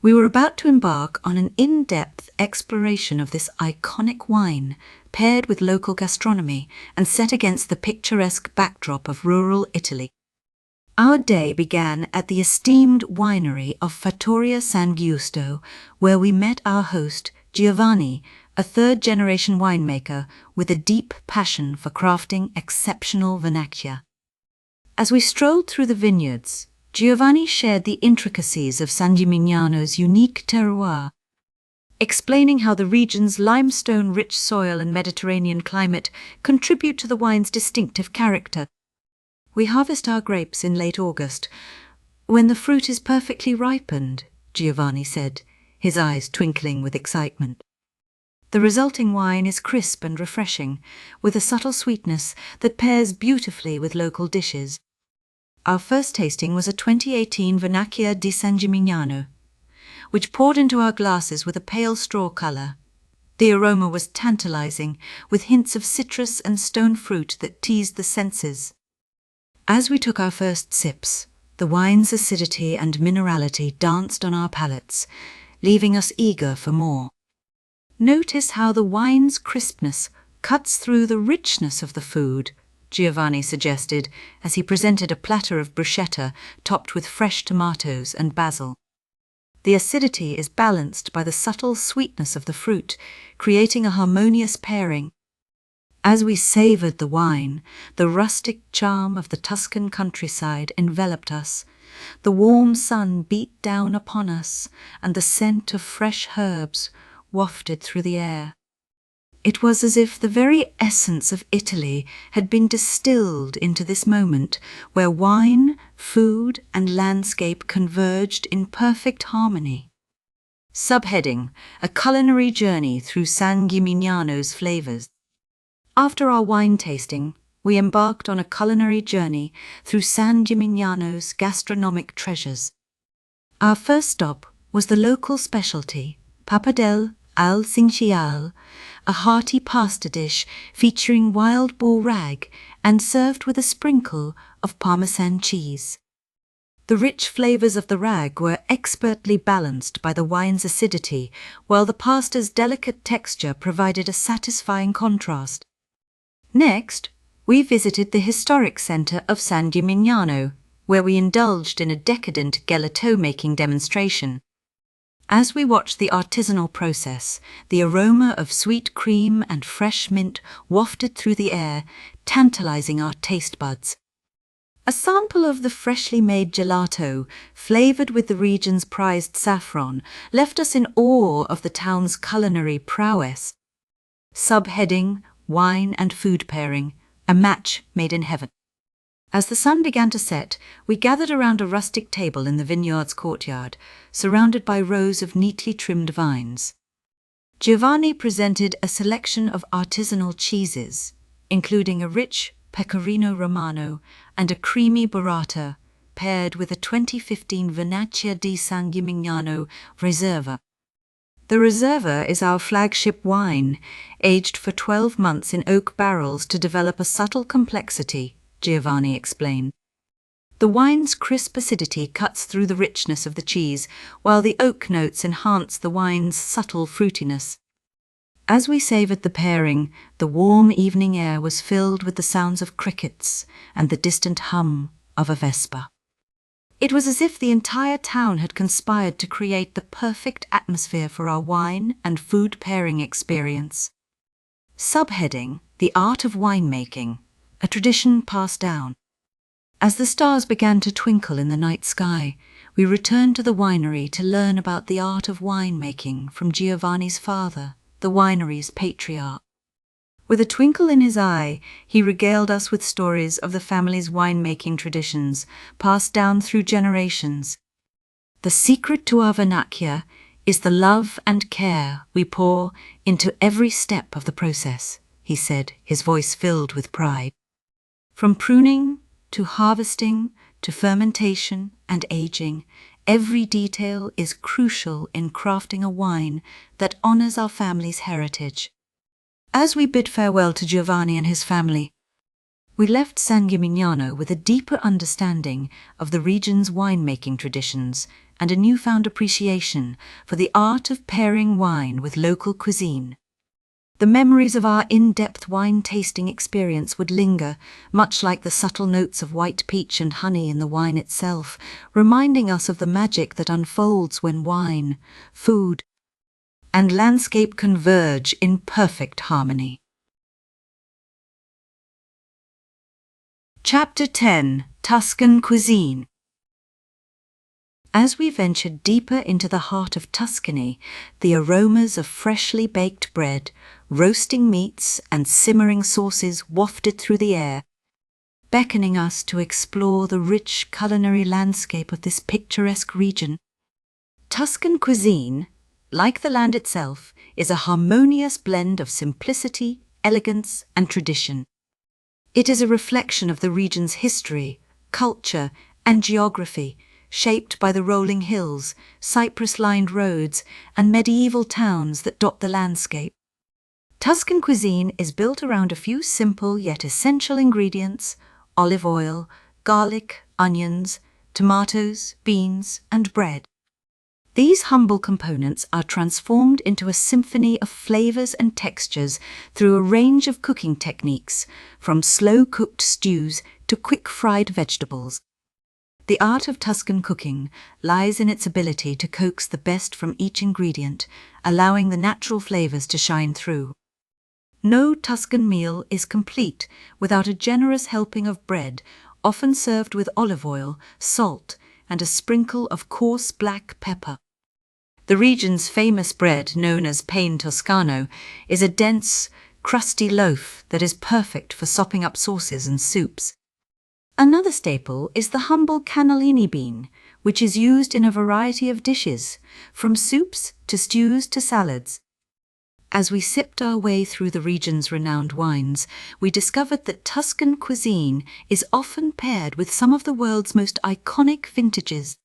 We were about to embark on an in-depth exploration of this iconic wine, paired with local gastronomy and set against the picturesque backdrop of rural Italy. Our day began at the esteemed winery of Fattoria San Giusto, where we met our host, Giovanni, a third-generation winemaker with a deep passion for crafting exceptional Vernaccia. As we strolled through the vineyards, Giovanni shared the intricacies of San Gimignano's unique terroir, explaining how the region's limestone-rich soil and Mediterranean climate contribute to the wine's distinctive character. We harvest our grapes in late August, when the fruit is perfectly ripened, Giovanni said, his eyes twinkling with excitement. The resulting wine is crisp and refreshing, with a subtle sweetness that pairs beautifully with local dishes. Our first tasting was a 2018 Vernaccia di San Gimignano, which poured into our glasses with a pale straw color. The aroma was tantalizing, with hints of citrus and stone fruit that teased the senses. As we took our first sips, the wine's acidity and minerality danced on our palates, leaving us eager for more. Notice how the wine's crispness cuts through the richness of the food, Giovanni suggested as he presented a platter of bruschetta topped with fresh tomatoes and basil. The acidity is balanced by the subtle sweetness of the fruit, creating a harmonious pairing. As we savoured the wine, the rustic charm of the Tuscan countryside enveloped us. The warm sun beat down upon us, and the scent of fresh herbs wafted through the air. It was as if the very essence of Italy had been distilled into this moment, where wine, food, and landscape converged in perfect harmony. Subheading: A Culinary Journey Through San Gimignano's Flavors. After our wine tasting, we embarked on a culinary journey through San Gimignano's gastronomic treasures. Our first stop was the local specialty, pappardelle al cinciale, a hearty pasta dish featuring wild boar rag and served with a sprinkle of Parmesan cheese. The rich flavors of the rag were expertly balanced by the wine's acidity, while the pasta's delicate texture provided a satisfying contrast. Next, we visited the historic center of San Gimignano, where we indulged in a decadent gelato-making demonstration. As we watched the artisanal process, the aroma of sweet cream and fresh mint wafted through the air, tantalizing our taste buds. A sample of the freshly made gelato, flavored with the region's prized saffron, left us in awe of the town's culinary prowess. Subheading: Wine and Food Pairing, a match made in heaven. As the sun began to set, we gathered around a rustic table in the vineyard's courtyard, surrounded by rows of neatly trimmed vines. Giovanni presented a selection of artisanal cheeses, including a rich pecorino romano and a creamy burrata, paired with a 2015 Vernaccia di San Gimignano Reserva. The Reserva is our flagship wine, aged for 12 months in oak barrels to develop a subtle complexity, Giovanni explained. The wine's crisp acidity cuts through the richness of the cheese, while the oak notes enhance the wine's subtle fruitiness. As we savoured the pairing, the warm evening air was filled with the sounds of crickets and the distant hum of a vespa. It was as if the entire town had conspired to create the perfect atmosphere for our wine and food pairing experience. Subheading: The Art of Winemaking, a tradition passed down. As the stars began to twinkle in the night sky, we returned to the winery to learn about the art of winemaking from Giovanni's father, the winery's patriarch. With a twinkle in his eye, he regaled us with stories of the family's winemaking traditions, passed down through generations. The secret to our Vernaccia is the love and care we pour into every step of the process, he said, his voice filled with pride. From pruning to harvesting to fermentation and aging, every detail is crucial in crafting a wine that honors our family's heritage. As we bid farewell to Giovanni and his family, we left San Gimignano with a deeper understanding of the region's winemaking traditions and a newfound appreciation for the art of pairing wine with local cuisine. The memories of our in-depth wine tasting experience would linger, much like the subtle notes of white peach and honey in the wine itself, reminding us of the magic that unfolds when wine, food, and landscape converge in perfect harmony. Chapter 10: Tuscan Cuisine. As we ventured deeper into the heart of Tuscany, the aromas of freshly baked bread, roasting meats, and simmering sauces wafted through the air, beckoning us to explore the rich culinary landscape of this picturesque region. Tuscan cuisine, like the land itself, is a harmonious blend of simplicity, elegance, and tradition. It is a reflection of the region's history, culture, and geography, shaped by the rolling hills, cypress-lined roads, and medieval towns that dot the landscape. Tuscan cuisine is built around a few simple yet essential ingredients: olive oil, garlic, onions, tomatoes, beans, and bread. These humble components are transformed into a symphony of flavors and textures through a range of cooking techniques, from slow-cooked stews to quick-fried vegetables. The art of Tuscan cooking lies in its ability to coax the best from each ingredient, allowing the natural flavors to shine through. No Tuscan meal is complete without a generous helping of bread, often served with olive oil, salt, and a sprinkle of coarse black pepper. The region's famous bread, known as pane toscano, is a dense, crusty loaf that is perfect for sopping up sauces and soups. Another staple is the humble cannellini bean, which is used in a variety of dishes, from soups to stews to salads. As we sipped our way through the region's renowned wines, we discovered that Tuscan cuisine is often paired with some of the world's most iconic vintages.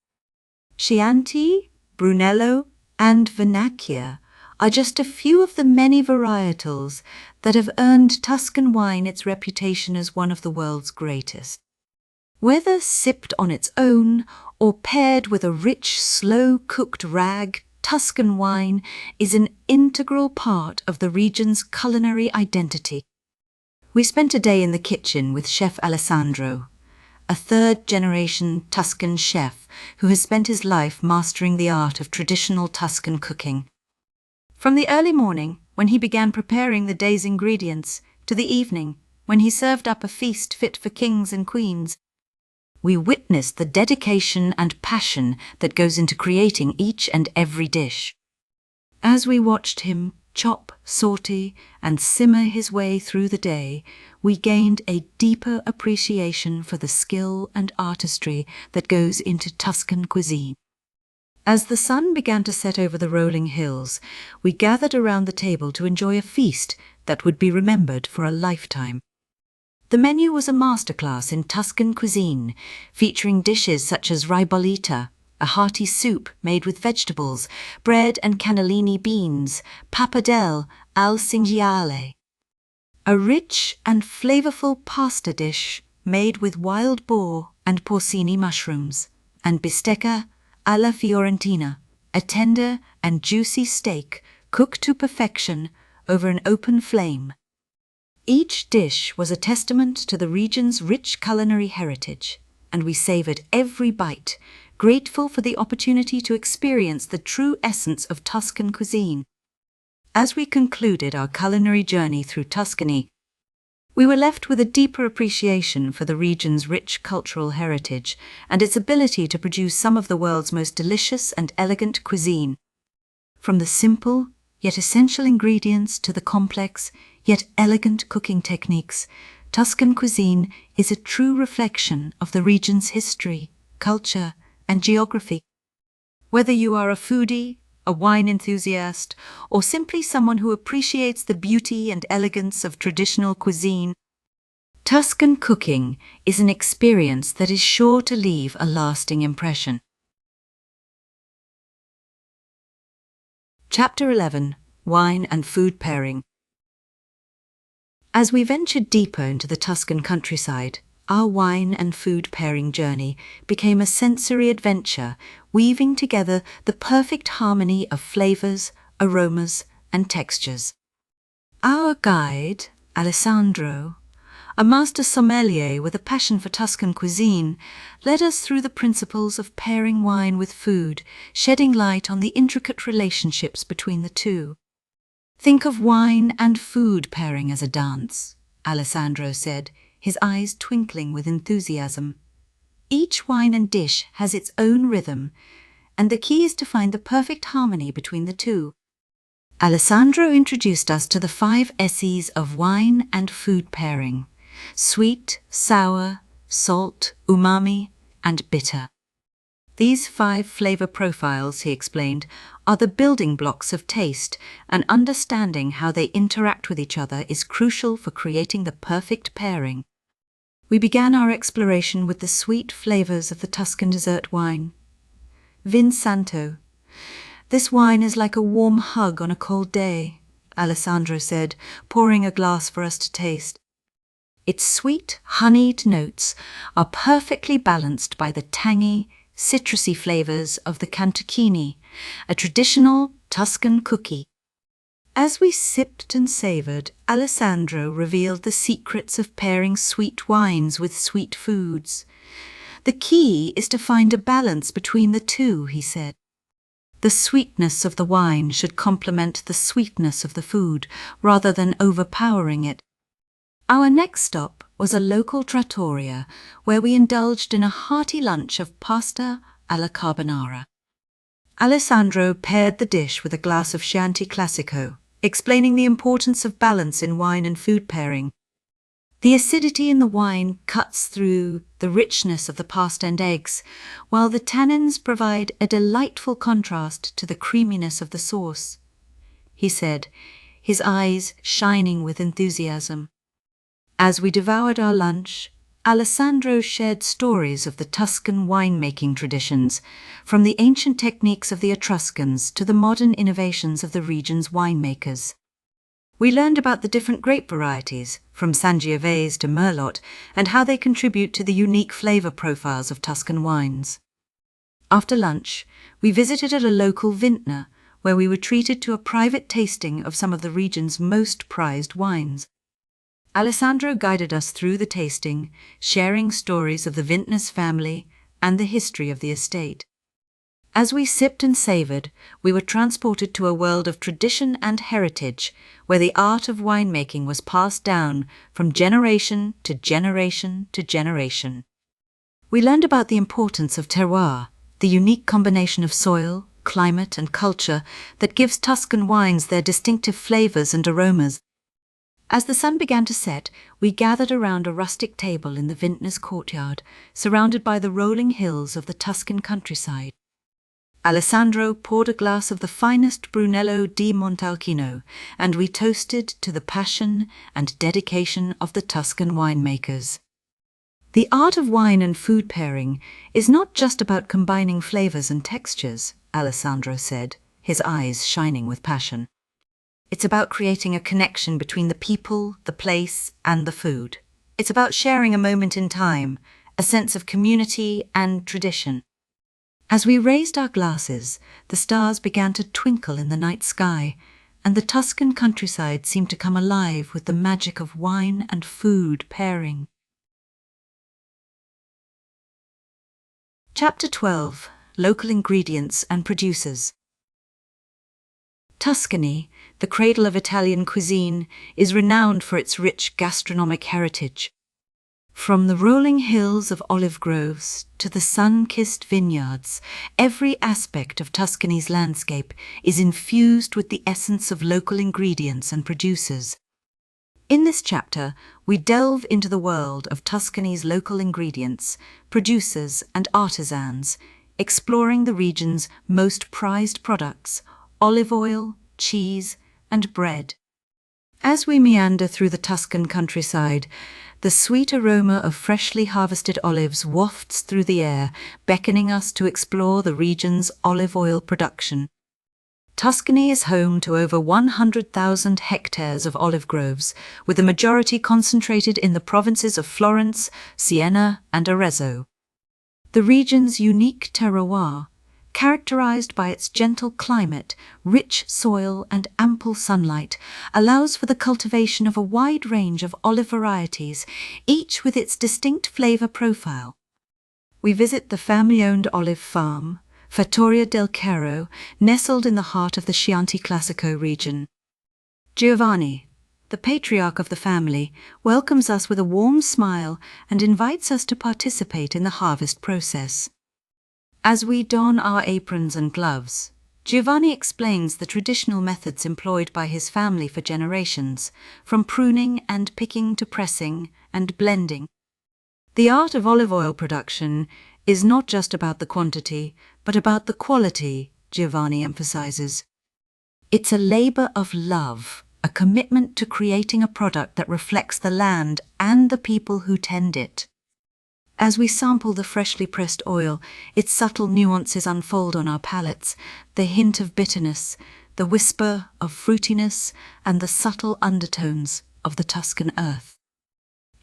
Chianti, Brunello, and Vernaccia are just a few of the many varietals that have earned Tuscan wine its reputation as one of the world's greatest. Whether sipped on its own or paired with a rich, slow-cooked rag, Tuscan wine is an integral part of the region's culinary identity. We spent a day in the kitchen with Chef Alessandro, a third-generation Tuscan chef who has spent his life mastering the art of traditional Tuscan cooking. From the early morning, when he began preparing the day's ingredients, to the evening, when he served up a feast fit for kings and queens, we witnessed the dedication and passion that goes into creating each and every dish. As we watched him chop, saute, and simmer his way through the day, we gained a deeper appreciation for the skill and artistry that goes into Tuscan cuisine. As the sun began to set over the rolling hills, we gathered around the table to enjoy a feast that would be remembered for a lifetime. The menu was a masterclass in Tuscan cuisine, featuring dishes such as ribollita, a hearty soup made with vegetables, bread and cannellini beans, pappardelle al cinghiale, a rich and flavorful pasta dish made with wild boar and porcini mushrooms, and bistecca alla fiorentina, a tender and juicy steak cooked to perfection over an open flame. Each dish was a testament to the region's rich culinary heritage, and we savored every bite, grateful for the opportunity to experience the true essence of Tuscan cuisine. As we concluded our culinary journey through Tuscany, we were left with a deeper appreciation for the region's rich cultural heritage and its ability to produce some of the world's most delicious and elegant cuisine. From the simple yet essential ingredients to the complex yet elegant cooking techniques, Tuscan cuisine is a true reflection of the region's history, culture, and geography. Whether you are a foodie, a wine enthusiast, or simply someone who appreciates the beauty and elegance of traditional cuisine, Tuscan cooking is an experience that is sure to leave a lasting impression. Chapter 11: Wine and Food Pairing. As we ventured deeper into the Tuscan countryside, our wine and food pairing journey became a sensory adventure, weaving together the perfect harmony of flavors, aromas, and textures. Our guide, Alessandro, a master sommelier with a passion for Tuscan cuisine, led us through the principles of pairing wine with food, shedding light on the intricate relationships between the two. "Think of wine and food pairing as a dance," Alessandro said, his eyes twinkling with enthusiasm. "Each wine and dish has its own rhythm, and the key is to find the perfect harmony between the two." Alessandro introduced us to the 5 S's of wine and food pairing: sweet, sour, salt, umami, and bitter. These 5 flavor profiles, he explained, are the building blocks of taste, and understanding how they interact with each other is crucial for creating the perfect pairing. We began our exploration with the sweet flavors of the Tuscan dessert wine. Vin Santo. "This wine is like a warm hug on a cold day," Alessandro said, pouring a glass for us to taste. Its sweet, honeyed notes are perfectly balanced by the tangy, citrusy flavors of the cantuccini, a traditional Tuscan cookie. As we sipped and savored, Alessandro revealed the secrets of pairing sweet wines with sweet foods. The key is to find a balance between the two, he said. The sweetness of the wine should complement the sweetness of the food, rather than overpowering it. Our next stop was a local trattoria, where we indulged in a hearty lunch of pasta alla carbonara. Alessandro paired the dish with a glass of Chianti Classico, explaining the importance of balance in wine and food pairing. The acidity in the wine cuts through the richness of the pasta and eggs, while the tannins provide a delightful contrast to the creaminess of the sauce, he said, his eyes shining with enthusiasm. As we devoured our lunch, Alessandro shared stories of the Tuscan winemaking traditions, from the ancient techniques of the Etruscans to the modern innovations of the region's winemakers. We learned about the different grape varieties, from Sangiovese to Merlot, and how they contribute to the unique flavor profiles of Tuscan wines. After lunch, we visited at a local vintner, where we were treated to a private tasting of some of the region's most prized wines. Alessandro guided us through the tasting, sharing stories of the vintner's family and the history of the estate. As we sipped and savored, we were transported to a world of tradition and heritage, where the art of winemaking was passed down from generation to generation to generation. We learned about the importance of terroir, the unique combination of soil, climate, and culture that gives Tuscan wines their distinctive flavors and aromas. As the sun began to set, we gathered around a rustic table in the vintner's courtyard, surrounded by the rolling hills of the Tuscan countryside. Alessandro poured a glass of the finest Brunello di Montalcino, and we toasted to the passion and dedication of the Tuscan winemakers. The art of wine and food pairing is not just about combining flavors and textures, Alessandro said, his eyes shining with passion. It's about creating a connection between the people, the place, and the food. It's about sharing a moment in time, a sense of community and tradition. As we raised our glasses, the stars began to twinkle in the night sky, and the Tuscan countryside seemed to come alive with the magic of wine and food pairing. Chapter 12. Local Ingredients and Producers. Tuscany, the cradle of Italian cuisine, is renowned for its rich gastronomic heritage. From the rolling hills of olive groves to the sun-kissed vineyards, every aspect of Tuscany's landscape is infused with the essence of local ingredients and producers. In this chapter, we delve into the world of Tuscany's local ingredients, producers, and artisans, exploring the region's most prized products: olive oil, cheese, and bread. As we meander through the Tuscan countryside, the sweet aroma of freshly harvested olives wafts through the air, beckoning us to explore the region's olive oil production. Tuscany is home to over 100,000 hectares of olive groves, with the majority concentrated in the provinces of Florence, Siena, and Arezzo. The region's unique terroir, characterized by its gentle climate, rich soil, and ample sunlight, allows for the cultivation of a wide range of olive varieties, each with its distinct flavor profile. We visit the family-owned olive farm, Fattoria del Caro, nestled in the heart of the Chianti Classico region. Giovanni, the patriarch of the family, welcomes us with a warm smile and invites us to participate in the harvest process. As we don our aprons and gloves, Giovanni explains the traditional methods employed by his family for generations, from pruning and picking to pressing and blending. The art of olive oil production is not just about the quantity, but about the quality, Giovanni emphasizes. It's a labor of love, a commitment to creating a product that reflects the land and the people who tend it. As we sample the freshly pressed oil, its subtle nuances unfold on our palates: the hint of bitterness, the whisper of fruitiness, and the subtle undertones of the Tuscan earth.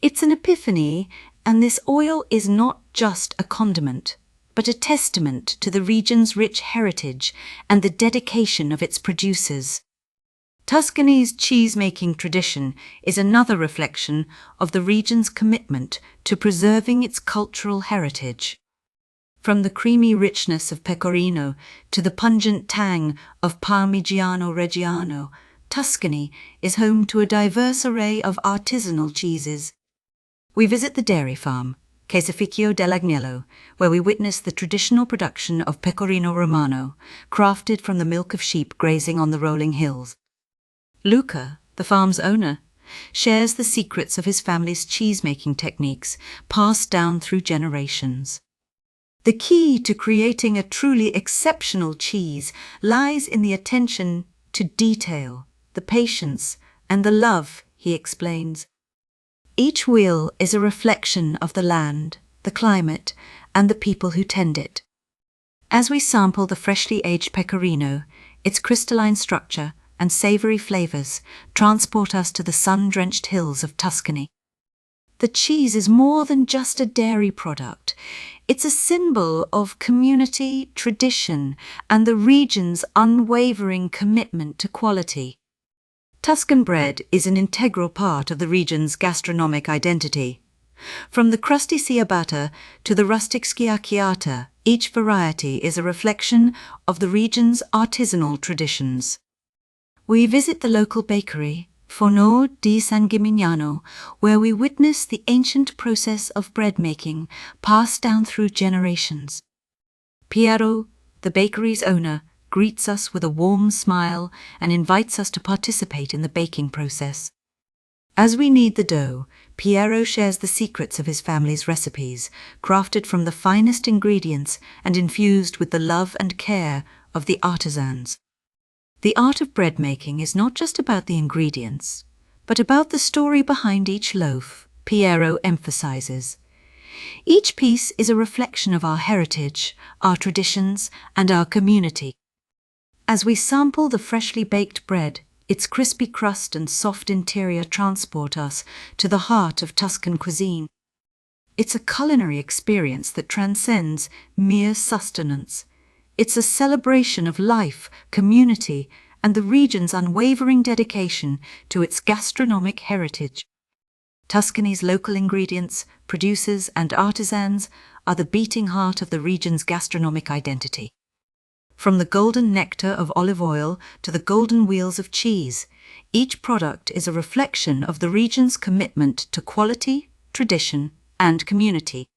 It's an epiphany, and this oil is not just a condiment. but a testament to the region's rich heritage and the dedication of its producers. Tuscany's cheese-making tradition is another reflection of the region's commitment to preserving its cultural heritage. From the creamy richness of Pecorino to the pungent tang of Parmigiano Reggiano, Tuscany is home to a diverse array of artisanal cheeses. We visit the dairy farm, Caseificio dell'Agnello, where we witness the traditional production of Pecorino Romano, crafted from the milk of sheep grazing on the rolling hills. Luca, the farm's owner, shares the secrets of his family's cheese-making techniques passed down through generations. The key to creating a truly exceptional cheese lies in the attention to detail, the patience, and the love, he explains. Each wheel is a reflection of the land, the climate, and the people who tend it. As we sample the freshly aged pecorino, its crystalline structure and savory flavors transport us to the sun-drenched hills of Tuscany. The cheese is more than just a dairy product. It's a symbol of community, tradition, and the region's unwavering commitment to quality. Tuscan bread is an integral part of the region's gastronomic identity. From the crusty ciabatta to the rustic schiacchiata, each variety is a reflection of the region's artisanal traditions. We visit the local bakery, Forno di San Gimignano, where we witness the ancient process of bread making passed down through generations. Piero, the bakery's owner, greets us with a warm smile and invites us to participate in the baking process. As we knead the dough, Piero shares the secrets of his family's recipes, crafted from the finest ingredients and infused with the love and care of the artisans. The art of bread making is not just about the ingredients, but about the story behind each loaf, Piero emphasizes. Each piece is a reflection of our heritage, our traditions, and our community. As we sample the freshly baked bread, its crispy crust and soft interior transport us to the heart of Tuscan cuisine. It's a culinary experience that transcends mere sustenance. It's a celebration of life, community, and the region's unwavering dedication to its gastronomic heritage. Tuscany's local ingredients, producers, and artisans are the beating heart of the region's gastronomic identity. From the golden nectar of olive oil to the golden wheels of cheese, each product is a reflection of the region's commitment to quality, tradition, and community.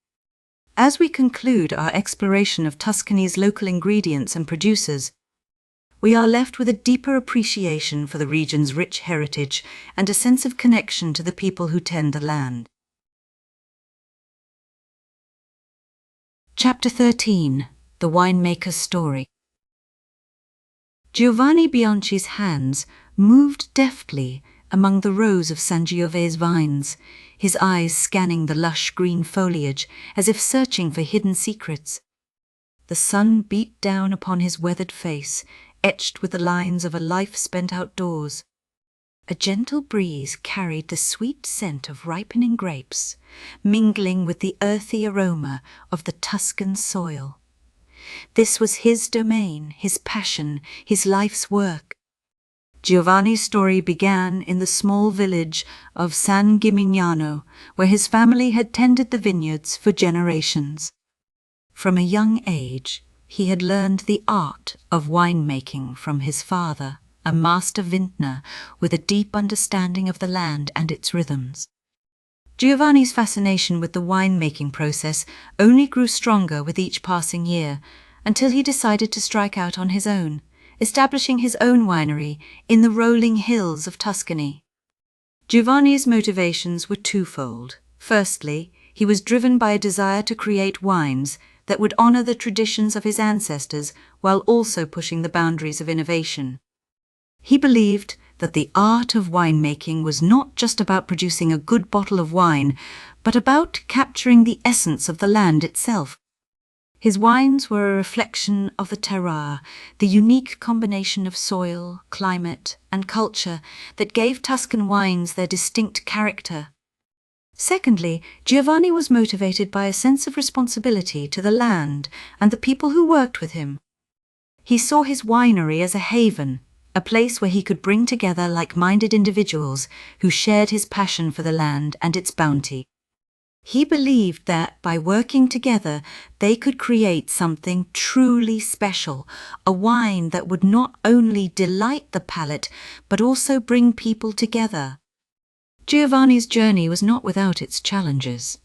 As we conclude our exploration of Tuscany's local ingredients and producers, we are left with a deeper appreciation for the region's rich heritage and a sense of connection to the people who tend the land. Chapter 13. The Winemaker's Story. Giovanni Bianchi's hands moved deftly among the rows of Sangiove's vines, his eyes scanning the lush green foliage as if searching for hidden secrets. The sun beat down upon his weathered face, etched with the lines of a life spent outdoors. A gentle breeze carried the sweet scent of ripening grapes, mingling with the earthy aroma of the Tuscan soil. This was his domain, his passion, his life's work. Giovanni's story began in the small village of San Gimignano, where his family had tended the vineyards for generations. From a young age, he had learned the art of winemaking from his father, a master vintner with a deep understanding of the land and its rhythms. Giovanni's fascination with the winemaking process only grew stronger with each passing year, until he decided to strike out on his own, establishing his own winery in the rolling hills of Tuscany. Giovanni's motivations were twofold. Firstly, he was driven by a desire to create wines that would honor the traditions of his ancestors while also pushing the boundaries of innovation. He believed that the art of winemaking was not just about producing a good bottle of wine, but about capturing the essence of the land itself. His wines were a reflection of the terroir, the unique combination of soil, climate, and culture that gave Tuscan wines their distinct character. Secondly, Giovanni was motivated by a sense of responsibility to the land and the people who worked with him. He saw his winery as a haven, a place where he could bring together like-minded individuals who shared his passion for the land and its bounty. He believed that by working together, they could create something truly special, a wine that would not only delight the palate, but also bring people together. Giovanni's journey was not without its challenges.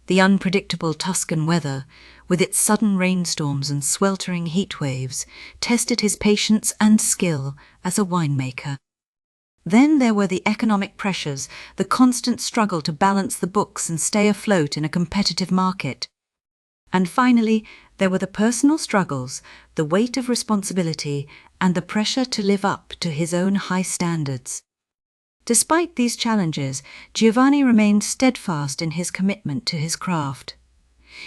The unpredictable Tuscan weather, with its sudden rainstorms and sweltering heat waves, tested his patience and skill as a winemaker. Then there were the economic pressures, the constant struggle to balance the books and stay afloat in a competitive market. And finally, there were the personal struggles, the weight of responsibility, and the pressure to live up to his own high standards. Despite these challenges, Giovanni remained steadfast in his commitment to his craft.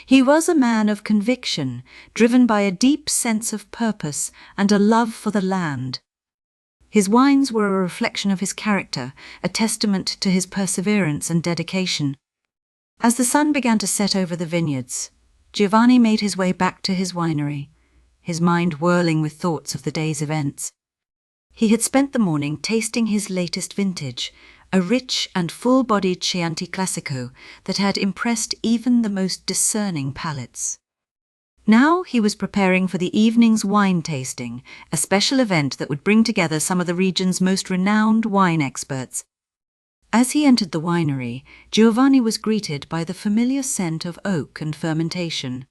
He was a man of conviction, driven by a deep sense of purpose and a love for the land. His wines were a reflection of his character, a testament to his perseverance and dedication. As the sun began to set over the vineyards, Giovanni made his way back to his winery, his mind whirling with thoughts of the day's events. He had spent the morning tasting his latest vintage, a rich and full-bodied Chianti Classico that had impressed even the most discerning palates. Now he was preparing for the evening's wine tasting, a special event that would bring together some of the region's most renowned wine experts. As he entered the winery, Giovanni was greeted by the familiar scent of oak and fermentation.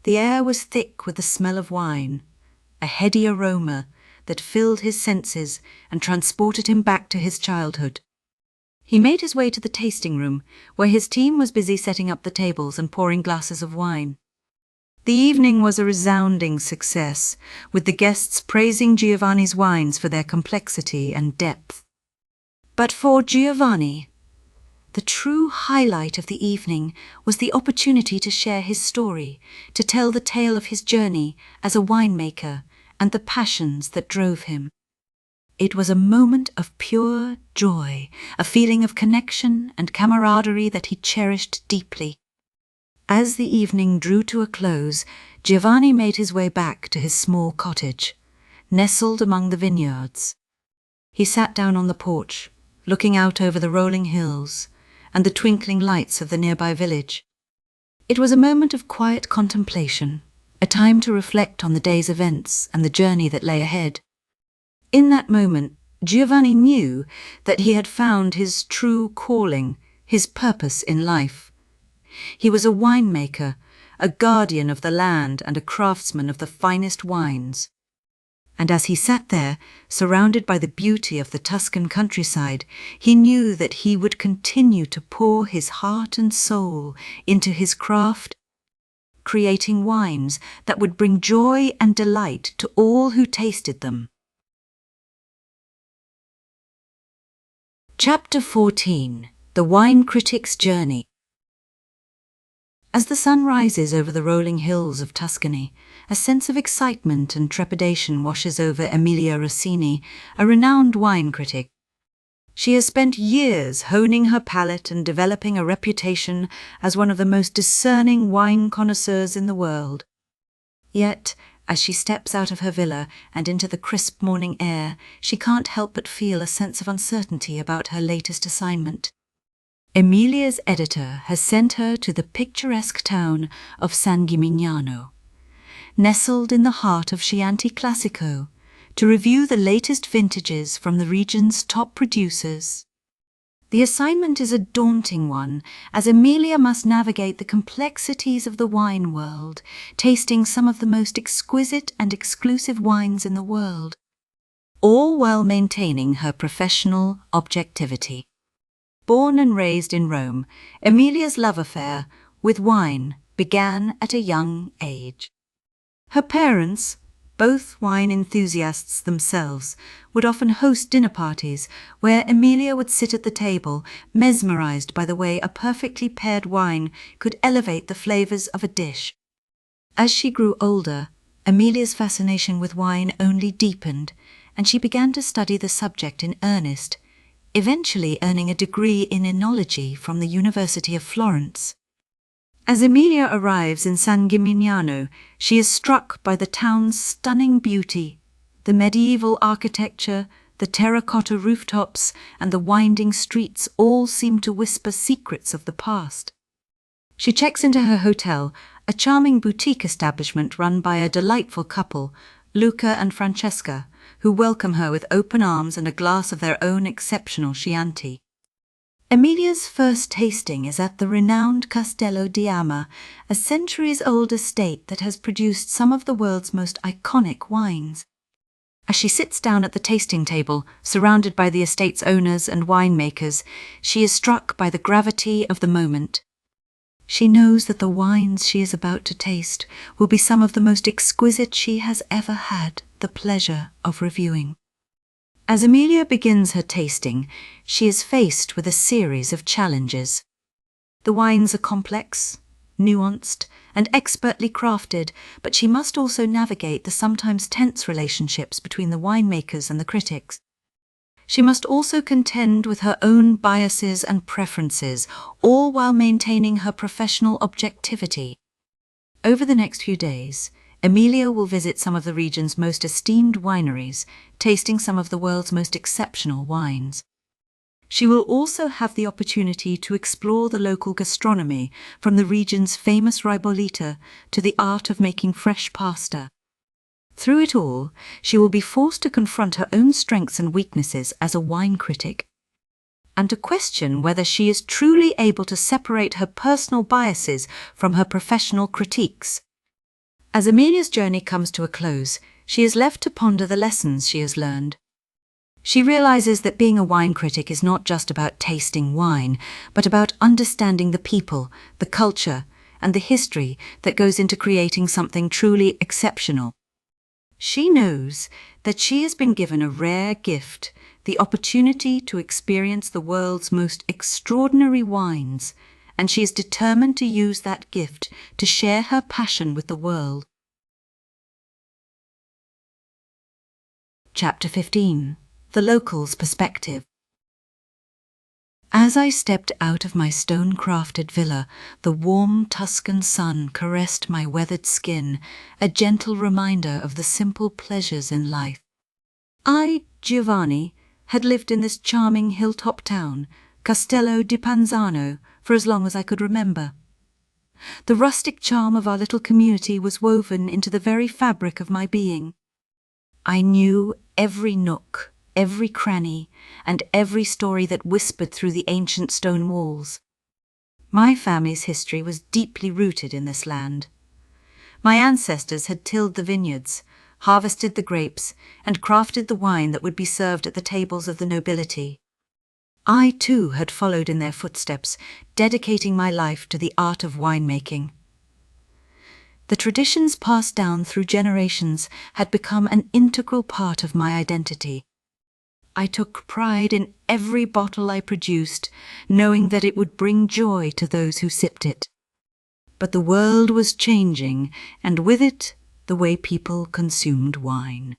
The air was thick with the smell of wine, a heady aroma that filled his senses and transported him back to his childhood. He made his way to the tasting room, where his team was busy setting up the tables and pouring glasses of wine. The evening was a resounding success, with the guests praising Giovanni's wines for their complexity and depth. But for Giovanni, the true highlight of the evening was the opportunity to share his story, to tell the tale of his journey as a winemaker and the passions that drove him. It was a moment of pure joy, a feeling of connection and camaraderie that he cherished deeply. As the evening drew to a close, Giovanni made his way back to his small cottage, nestled among the vineyards. He sat down on the porch, looking out over the rolling hills and the twinkling lights of the nearby village. It was a moment of quiet contemplation, a time to reflect on the day's events and the journey that lay ahead. In that moment, Giovanni knew that he had found his true calling, his purpose in life. He was a winemaker, a guardian of the land and a craftsman of the finest wines. And as he sat there, surrounded by the beauty of the Tuscan countryside, he knew that he would continue to pour his heart and soul into his craft, creating wines that would bring joy and delight to all who tasted them. Chapter 14. The Wine Critic's Journey. As the sun rises over the rolling hills of Tuscany, a sense of excitement and trepidation washes over Emilia Rossini, a renowned wine critic. She has spent years honing her palate and developing a reputation as one of the most discerning wine connoisseurs in the world. Yet, as she steps out of her villa and into the crisp morning air, she can't help but feel a sense of uncertainty about her latest assignment. Emilia's editor has sent her to the picturesque town of San Gimignano, nestled in the heart of Chianti Classico, to review the latest vintages from the region's top producers. The assignment is a daunting one, as Emilia must navigate the complexities of the wine world, tasting some of the most exquisite and exclusive wines in the world, all while maintaining her professional objectivity. Born and raised in Rome, Emilia's love affair with wine began at a young age. Her parents, both wine enthusiasts themselves, would often host dinner parties where Emilia would sit at the table, mesmerized by the way a perfectly paired wine could elevate the flavors of a dish. As she grew older, Emilia's fascination with wine only deepened, and she began to study the subject in earnest, eventually earning a degree in enology from the University of Florence. As Emilia arrives in San Gimignano, she is struck by the town's stunning beauty. The medieval architecture, the terracotta rooftops, and the winding streets all seem to whisper secrets of the past. She checks into her hotel, a charming boutique establishment run by a delightful couple, Luca and Francesca, who welcome her with open arms and a glass of their own exceptional Chianti. Emilia's first tasting is at the renowned Castello di Ama, a centuries-old estate that has produced some of the world's most iconic wines. As she sits down at the tasting table, surrounded by the estate's owners and winemakers, she is struck by the gravity of the moment. She knows that the wines she is about to taste will be some of the most exquisite she has ever had the pleasure of reviewing. As Emilia begins her tasting, she is faced with a series of challenges. The wines are complex, nuanced, and expertly crafted, but she must also navigate the sometimes tense relationships between the winemakers and the critics. She must also contend with her own biases and preferences, all while maintaining her professional objectivity. Over the next few days, Emilia will visit some of the region's most esteemed wineries, tasting some of the world's most exceptional wines. She will also have the opportunity to explore the local gastronomy, from the region's famous ribollita to the art of making fresh pasta. Through it all, she will be forced to confront her own strengths and weaknesses as a wine critic, and to question whether she is truly able to separate her personal biases from her professional critiques. As Emilia's journey comes to a close, she is left to ponder the lessons she has learned. She realizes that being a wine critic is not just about tasting wine, but about understanding the people, the culture, and the history that goes into creating something truly exceptional. She knows that she has been given a rare gift, the opportunity to experience the world's most extraordinary wines, and she is determined to use that gift to share her passion with the world. Chapter 15. The Local's Perspective. As I stepped out of my stone-crafted villa, the warm Tuscan sun caressed my weathered skin, a gentle reminder of the simple pleasures in life. I, Giovanni, had lived in this charming hilltop town, Castello di Panzano, for as long as I could remember. The rustic charm of our little community was woven into the very fabric of my being. I knew every nook, every cranny, and every story that whispered through the ancient stone walls. My family's history was deeply rooted in this land. My ancestors had tilled the vineyards, harvested the grapes, and crafted the wine that would be served at the tables of the nobility. I, too, had followed in their footsteps, dedicating my life to the art of winemaking. The traditions passed down through generations had become an integral part of my identity. I took pride in every bottle I produced, knowing that it would bring joy to those who sipped it. But the world was changing, and with it, the way people consumed wine.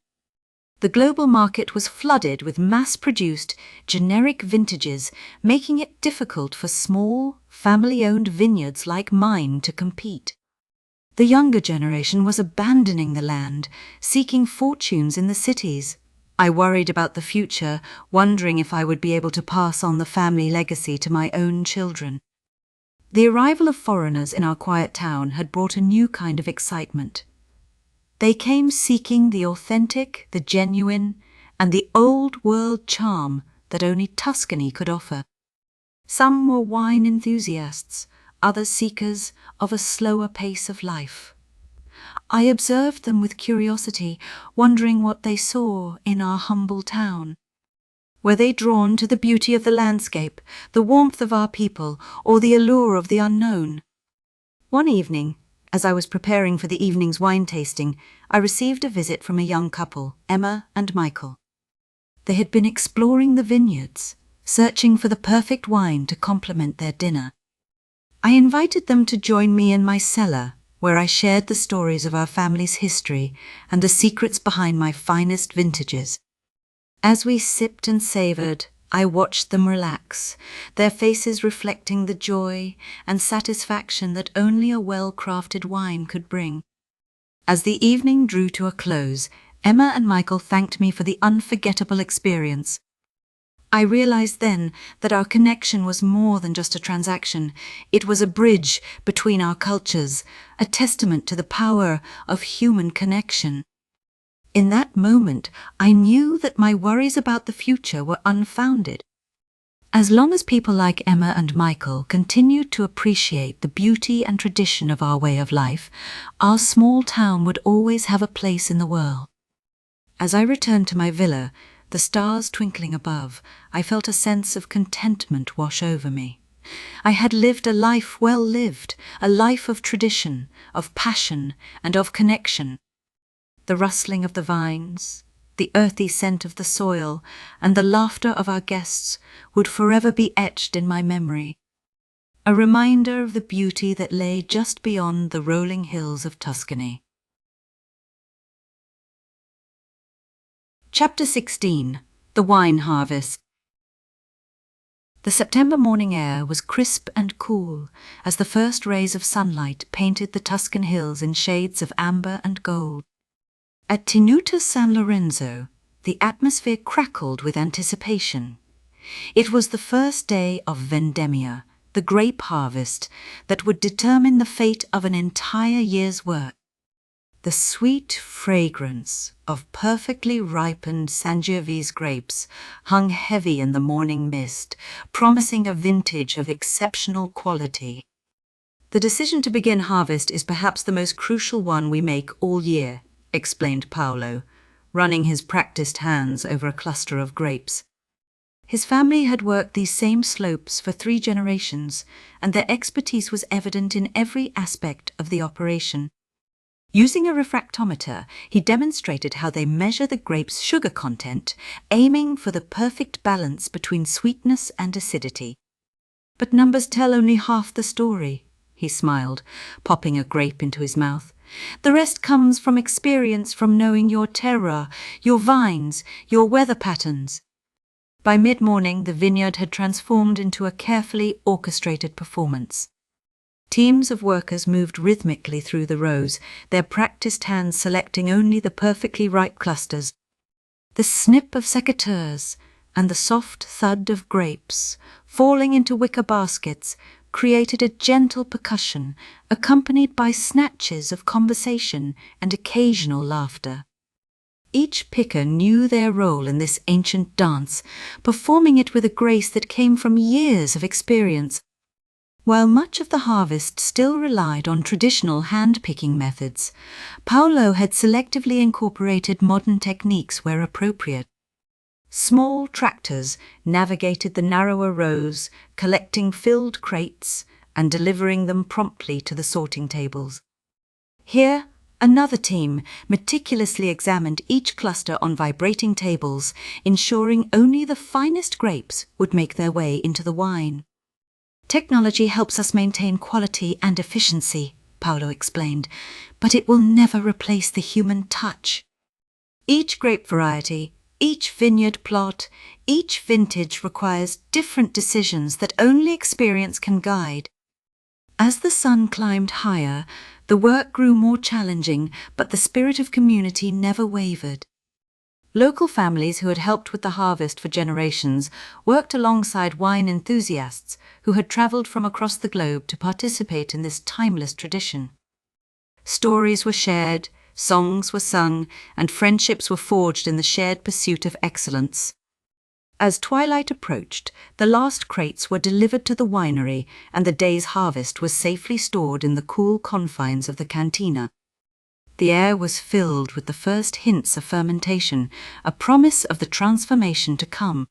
The global market was flooded with mass-produced, generic vintages, making it difficult for small, family-owned vineyards like mine to compete. The younger generation was abandoning the land, seeking fortunes in the cities. I worried about the future, wondering if I would be able to pass on the family legacy to my own children. The arrival of foreigners in our quiet town had brought a new kind of excitement. They came seeking the authentic, the genuine, and the old-world charm that only Tuscany could offer. Some were wine enthusiasts, others seekers of a slower pace of life. I observed them with curiosity, wondering what they saw in our humble town. Were they drawn to the beauty of the landscape, the warmth of our people, or the allure of the unknown? One evening, as I was preparing for the evening's wine tasting, I received a visit from a young couple, Emma and Michael. They had been exploring the vineyards, searching for the perfect wine to complement their dinner. I invited them to join me in my cellar, where I shared the stories of our family's history and the secrets behind my finest vintages. As we sipped and savored, I watched them relax, their faces reflecting the joy and satisfaction that only a well-crafted wine could bring. As the evening drew to a close, Emma and Michael thanked me for the unforgettable experience. I realized then that our connection was more than just a transaction. It was a bridge between our cultures, a testament to the power of human connection. In that moment, I knew that my worries about the future were unfounded. As long as people like Emma and Michael continued to appreciate the beauty and tradition of our way of life, our small town would always have a place in the world. As I returned to my villa, the stars twinkling above, I felt a sense of contentment wash over me. I had lived a life well lived, a life of tradition, of passion, and of connection. The rustling of the vines, the earthy scent of the soil, and the laughter of our guests would forever be etched in my memory, a reminder of the beauty that lay just beyond the rolling hills of Tuscany. Chapter 16. The Wine Harvest. The September morning air was crisp and cool as the first rays of sunlight painted the Tuscan hills in shades of amber and gold. At Tenuta San Lorenzo, the atmosphere crackled with anticipation. It was the first day of Vendemmia, the grape harvest that would determine the fate of an entire year's work. The sweet fragrance of perfectly ripened Sangiovese grapes hung heavy in the morning mist, promising a vintage of exceptional quality. "The decision to begin harvest is perhaps the most crucial one we make all year," explained Paolo, running his practiced hands over a cluster of grapes. His family had worked these same slopes for 3 generations, and their expertise was evident in every aspect of the operation. Using a refractometer, he demonstrated how they measure the grape's sugar content, aiming for the perfect balance between sweetness and acidity. "But numbers tell only half the story," he smiled, popping a grape into his mouth. "The rest comes from experience, from knowing your terroir, your vines, your weather patterns." By mid-morning, the vineyard had transformed into a carefully orchestrated performance. Teams of workers moved rhythmically through the rows, their practiced hands selecting only the perfectly ripe clusters. The snip of secateurs and the soft thud of grapes, falling into wicker baskets, created a gentle percussion, accompanied by snatches of conversation and occasional laughter. Each picker knew their role in this ancient dance, performing it with a grace that came from years of experience. While much of the harvest still relied on traditional hand-picking methods, Paolo had selectively incorporated modern techniques where appropriate. Small tractors navigated the narrower rows, collecting filled crates and delivering them promptly to the sorting tables. Here, another team meticulously examined each cluster on vibrating tables, ensuring only the finest grapes would make their way into the wine. "Technology helps us maintain quality and efficiency," Paolo explained, "but it will never replace the human touch. Each grape variety, each vineyard plot, each vintage requires different decisions that only experience can guide." As the sun climbed higher, the work grew more challenging, but the spirit of community never wavered. Local families who had helped with the harvest for generations worked alongside wine enthusiasts who had traveled from across the globe to participate in this timeless tradition. Stories were shared, songs were sung, and friendships were forged in the shared pursuit of excellence. As twilight approached, the last crates were delivered to the winery, and the day's harvest was safely stored in the cool confines of the cantina. The air was filled with the first hints of fermentation, a promise of the transformation to come.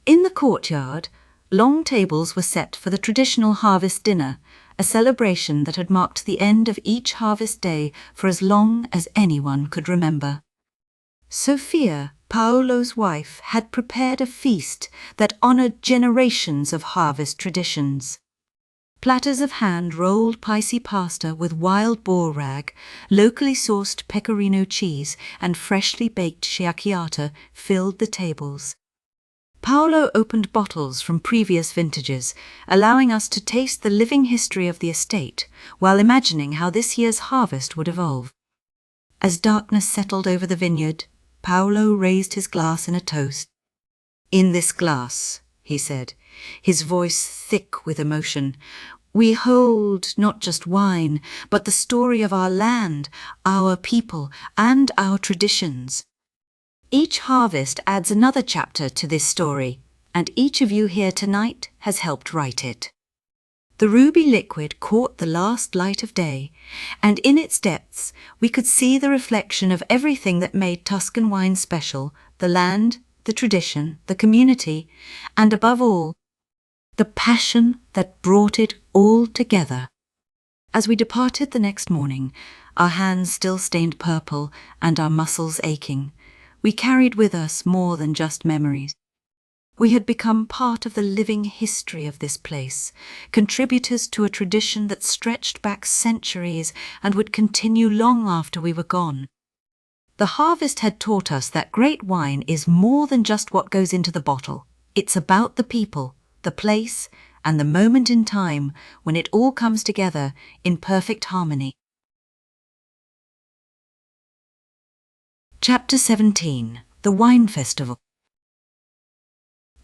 In the courtyard, long tables were set for the traditional harvest dinner, a celebration that had marked the end of each harvest day for as long as anyone could remember. Sofia, Paolo's wife, had prepared a feast that honored generations of harvest traditions. Platters of hand-rolled Pisces pasta with wild boar rag, locally sourced pecorino cheese, and freshly baked sciacchiata filled the tables. Paolo opened bottles from previous vintages, allowing us to taste the living history of the estate while imagining how this year's harvest would evolve. As darkness settled over the vineyard, Paolo raised his glass in a toast. "In this glass," he said, his voice thick with emotion, "we hold not just wine, but the story of our land, our people, and our traditions. Each harvest adds another chapter to this story, and each of you here tonight has helped write it." The ruby liquid caught the last light of day, and in its depths we could see the reflection of everything that made Tuscan wine special: the land, the tradition, the community, and above all, the passion that brought it all together. As we departed the next morning, our hands still stained purple and our muscles aching, we carried with us more than just memories. We had become part of the living history of this place, contributors to a tradition that stretched back centuries and would continue long after we were gone. The harvest had taught us that great wine is more than just what goes into the bottle. It's about the people, the place, and the moment in time when it all comes together in perfect harmony. Chapter 17. The Wine Festival.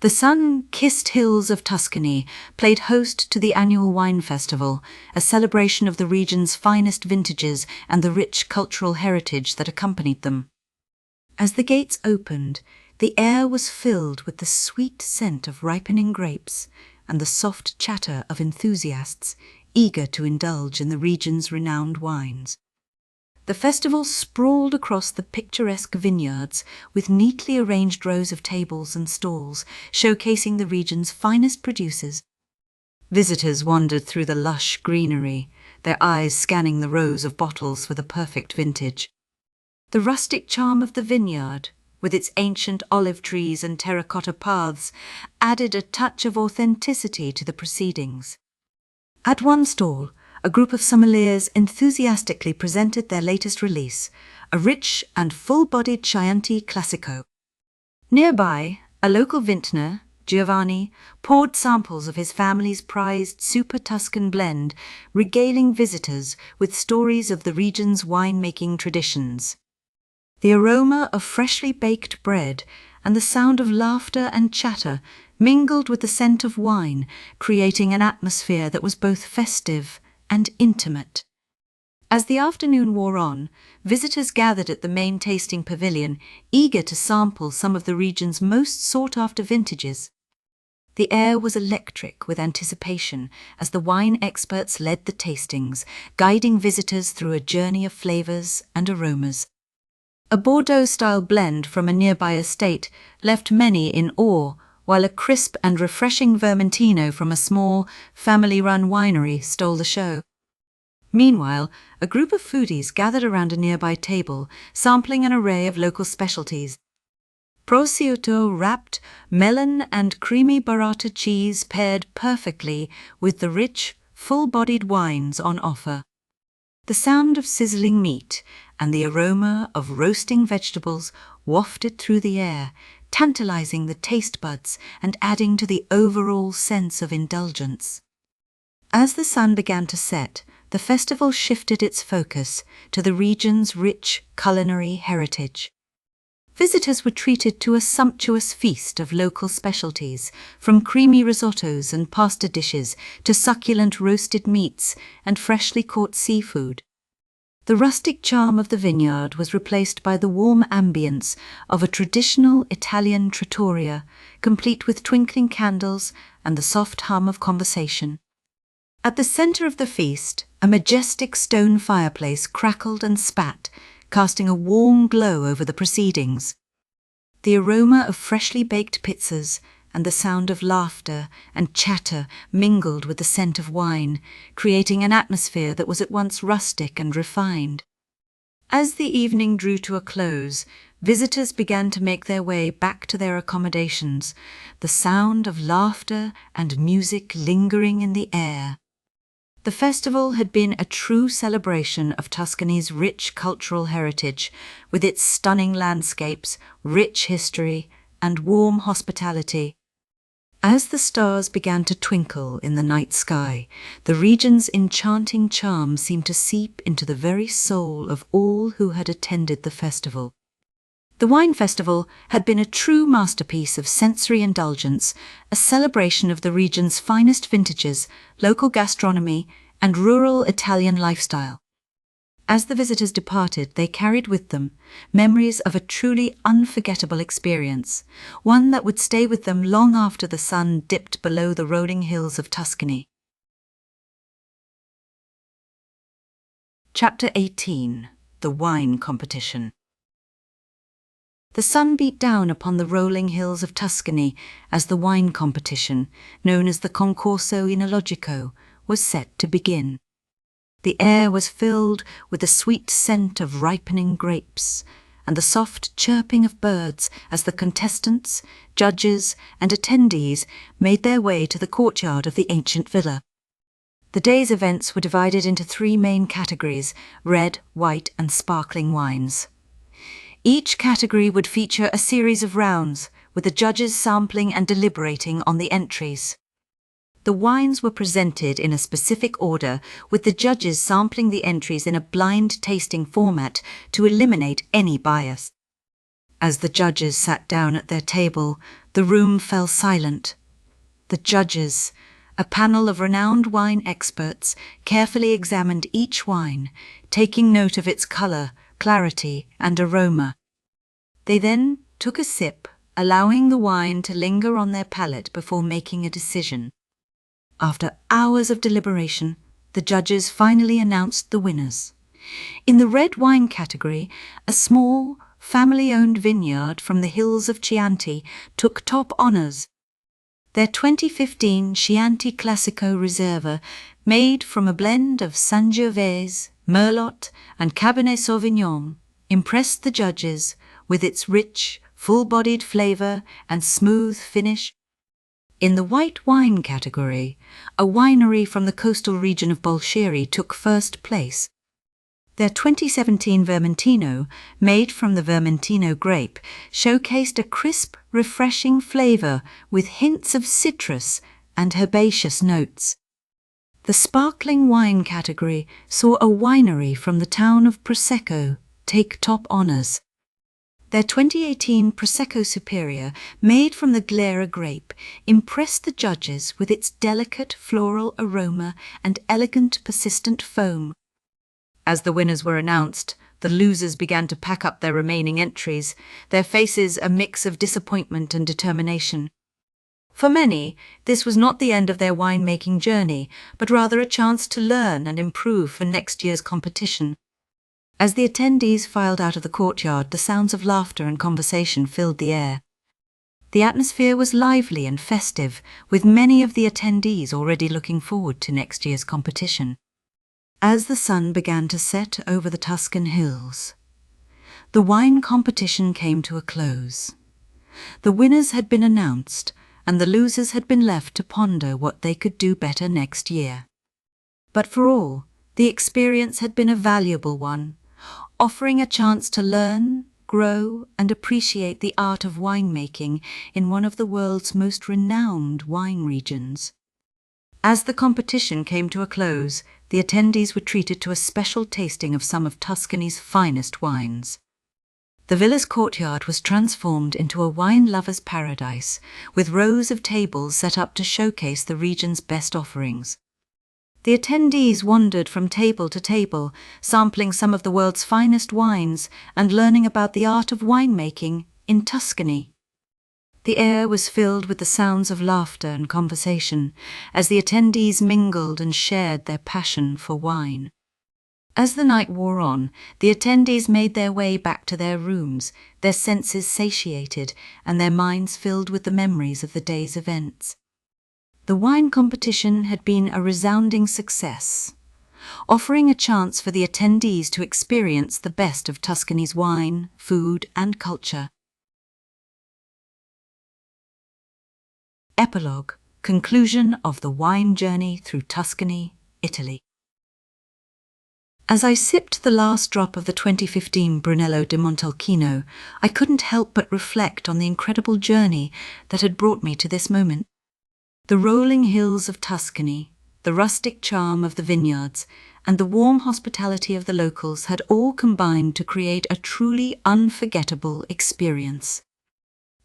The sun-kissed hills of Tuscany played host to the annual wine festival, a celebration of the region's finest vintages and the rich cultural heritage that accompanied them. As the gates opened, the air was filled with the sweet scent of ripening grapes and the soft chatter of enthusiasts eager to indulge in the region's renowned wines. The festival sprawled across the picturesque vineyards with neatly arranged rows of tables and stalls, showcasing the region's finest producers. Visitors wandered through the lush greenery, their eyes scanning the rows of bottles for the perfect vintage. The rustic charm of the vineyard, with its ancient olive trees and terracotta paths, added a touch of authenticity to the proceedings. At one stall, a group of sommeliers enthusiastically presented their latest release, a rich and full-bodied Chianti Classico. Nearby, a local vintner, Giovanni, poured samples of his family's prized Super Tuscan blend, regaling visitors with stories of the region's winemaking traditions. The aroma of freshly baked bread and the sound of laughter and chatter mingled with the scent of wine, creating an atmosphere that was both festive and intimate. As the afternoon wore on, visitors gathered at the main tasting pavilion, eager to sample some of the region's most sought-after vintages. The air was electric with anticipation as the wine experts led the tastings, guiding visitors through a journey of flavors and aromas. A Bordeaux-style blend from a nearby estate left many in awe, while a crisp and refreshing Vermentino from a small, family-run winery stole the show. Meanwhile, a group of foodies gathered around a nearby table, sampling an array of local specialties. Prosciutto-wrapped melon and creamy burrata cheese paired perfectly with the rich, full-bodied wines on offer. The sound of sizzling meat and the aroma of roasting vegetables wafted through the air, tantalizing the taste buds and adding to the overall sense of indulgence. As the sun began to set, the festival shifted its focus to the region's rich culinary heritage. Visitors were treated to a sumptuous feast of local specialties, from creamy risottos and pasta dishes to succulent roasted meats and freshly caught seafood. The rustic charm of the vineyard was replaced by the warm ambience of a traditional Italian trattoria, complete with twinkling candles and the soft hum of conversation. At the center of the feast, a majestic stone fireplace crackled and spat, casting a warm glow over the proceedings. The aroma of freshly baked pizzas and the sound of laughter and chatter mingled with the scent of wine, creating an atmosphere that was at once rustic and refined. As the evening drew to a close, visitors began to make their way back to their accommodations, the sound of laughter and music lingering in the air. The festival had been a true celebration of Tuscany's rich cultural heritage, with its stunning landscapes, rich history, and warm hospitality. As the stars began to twinkle in the night sky, the region's enchanting charm seemed to seep into the very soul of all who had attended the festival. The wine festival had been a true masterpiece of sensory indulgence, a celebration of the region's finest vintages, local gastronomy, and rural Italian lifestyle. As the visitors departed, they carried with them memories of a truly unforgettable experience, one that would stay with them long after the sun dipped below the rolling hills of Tuscany. Chapter 18. The Wine Competition. The sun beat down upon the rolling hills of Tuscany as the wine competition, known as the Concorso Enologico, was set to begin. The air was filled with the sweet scent of ripening grapes and the soft chirping of birds as the contestants, judges, and attendees made their way to the courtyard of the ancient villa. The day's events were divided into three main categories: red, white, and sparkling wines. Each category would feature a series of rounds, with the judges sampling and deliberating on the entries. The wines were presented in a specific order, with the judges sampling the entries in a blind tasting format to eliminate any bias. As the judges sat down at their table, the room fell silent. The judges, a panel of renowned wine experts, carefully examined each wine, taking note of its color, clarity, and aroma. They then took a sip, allowing the wine to linger on their palate before making a decision. After hours of deliberation, the judges finally announced the winners. In the red wine category, a small, family-owned vineyard from the hills of Chianti took top honors. Their 2015 Chianti Classico Reserva, made from a blend of Sangiovese, Merlot, and Cabernet Sauvignon, impressed the judges with its rich, full-bodied flavor and smooth finish. In the white wine category, a winery from the coastal region of Bolsheri took first place. Their 2017 Vermentino, made from the Vermentino grape, showcased a crisp, refreshing flavor with hints of citrus and herbaceous notes. The sparkling wine category saw a winery from the town of Prosecco take top honors. Their 2018 Prosecco Superior, made from the Glera grape, impressed the judges with its delicate floral aroma and elegant persistent foam. As the winners were announced, the losers began to pack up their remaining entries, their faces a mix of disappointment and determination. For many, this was not the end of their winemaking journey, but rather a chance to learn and improve for next year's competition. As the attendees filed out of the courtyard, the sounds of laughter and conversation filled the air. The atmosphere was lively and festive, with many of the attendees already looking forward to next year's competition. As the sun began to set over the Tuscan hills, the wine competition came to a close. The winners had been announced, and the losers had been left to ponder what they could do better next year. But for all, the experience had been a valuable one, offering a chance to learn, grow, and appreciate the art of winemaking in one of the world's most renowned wine regions. As the competition came to a close, the attendees were treated to a special tasting of some of Tuscany's finest wines. The villa's courtyard was transformed into a wine lover's paradise, with rows of tables set up to showcase the region's best offerings. The attendees wandered from table to table, sampling some of the world's finest wines and learning about the art of winemaking in Tuscany. The air was filled with the sounds of laughter and conversation as the attendees mingled and shared their passion for wine. As the night wore on, the attendees made their way back to their rooms, their senses satiated and their minds filled with the memories of the day's events. The wine competition had been a resounding success, offering a chance for the attendees to experience the best of Tuscany's wine, food, and culture. Epilogue: Conclusion of the wine journey through Tuscany, Italy. As I sipped the last drop of the 2015 Brunello di Montalcino, I couldn't help but reflect on the incredible journey that had brought me to this moment. The rolling hills of Tuscany, the rustic charm of the vineyards, and the warm hospitality of the locals had all combined to create a truly unforgettable experience.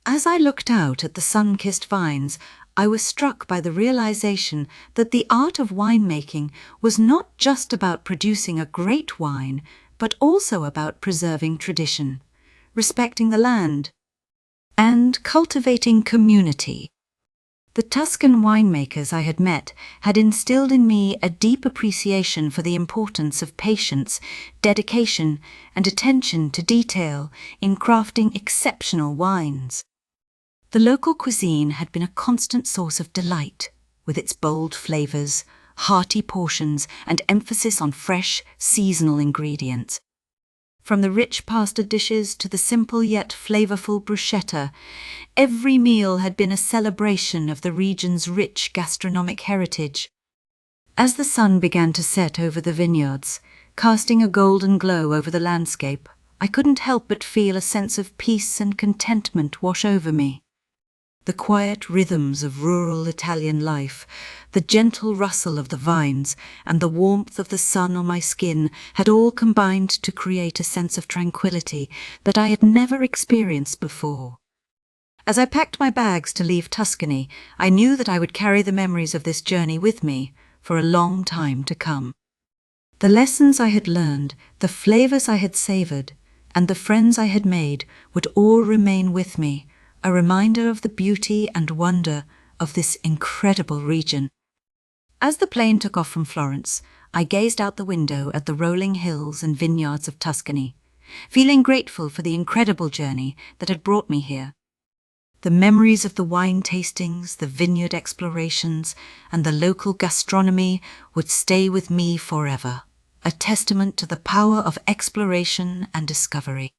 As I looked out at the sun-kissed vines, I was struck by the realization that the art of winemaking was not just about producing a great wine, but also about preserving tradition, respecting the land, and cultivating community. The Tuscan winemakers I had met had instilled in me a deep appreciation for the importance of patience, dedication, and attention to detail in crafting exceptional wines. The local cuisine had been a constant source of delight, with its bold flavors, hearty portions, and emphasis on fresh, seasonal ingredients. From the rich pasta dishes to the simple yet flavorful bruschetta, every meal had been a celebration of the region's rich gastronomic heritage. As the sun began to set over the vineyards, casting a golden glow over the landscape, I couldn't help but feel a sense of peace and contentment wash over me. The quiet rhythms of rural Italian life, the gentle rustle of the vines, and the warmth of the sun on my skin had all combined to create a sense of tranquility that I had never experienced before. As I packed my bags to leave Tuscany, I knew that I would carry the memories of this journey with me for a long time to come. The lessons I had learned, the flavors I had savored, and the friends I had made would all remain with me, a reminder of the beauty and wonder of this incredible region. As the plane took off from Florence, I gazed out the window at the rolling hills and vineyards of Tuscany, feeling grateful for the incredible journey that had brought me here. The memories of the wine tastings, the vineyard explorations, and the local gastronomy would stay with me forever, a testament to the power of exploration and discovery.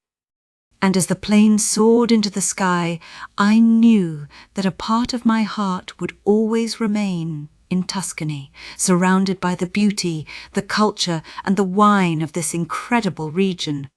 And as the plane soared into the sky, I knew that a part of my heart would always remain in Tuscany, surrounded by the beauty, the culture, and the wine of this incredible region.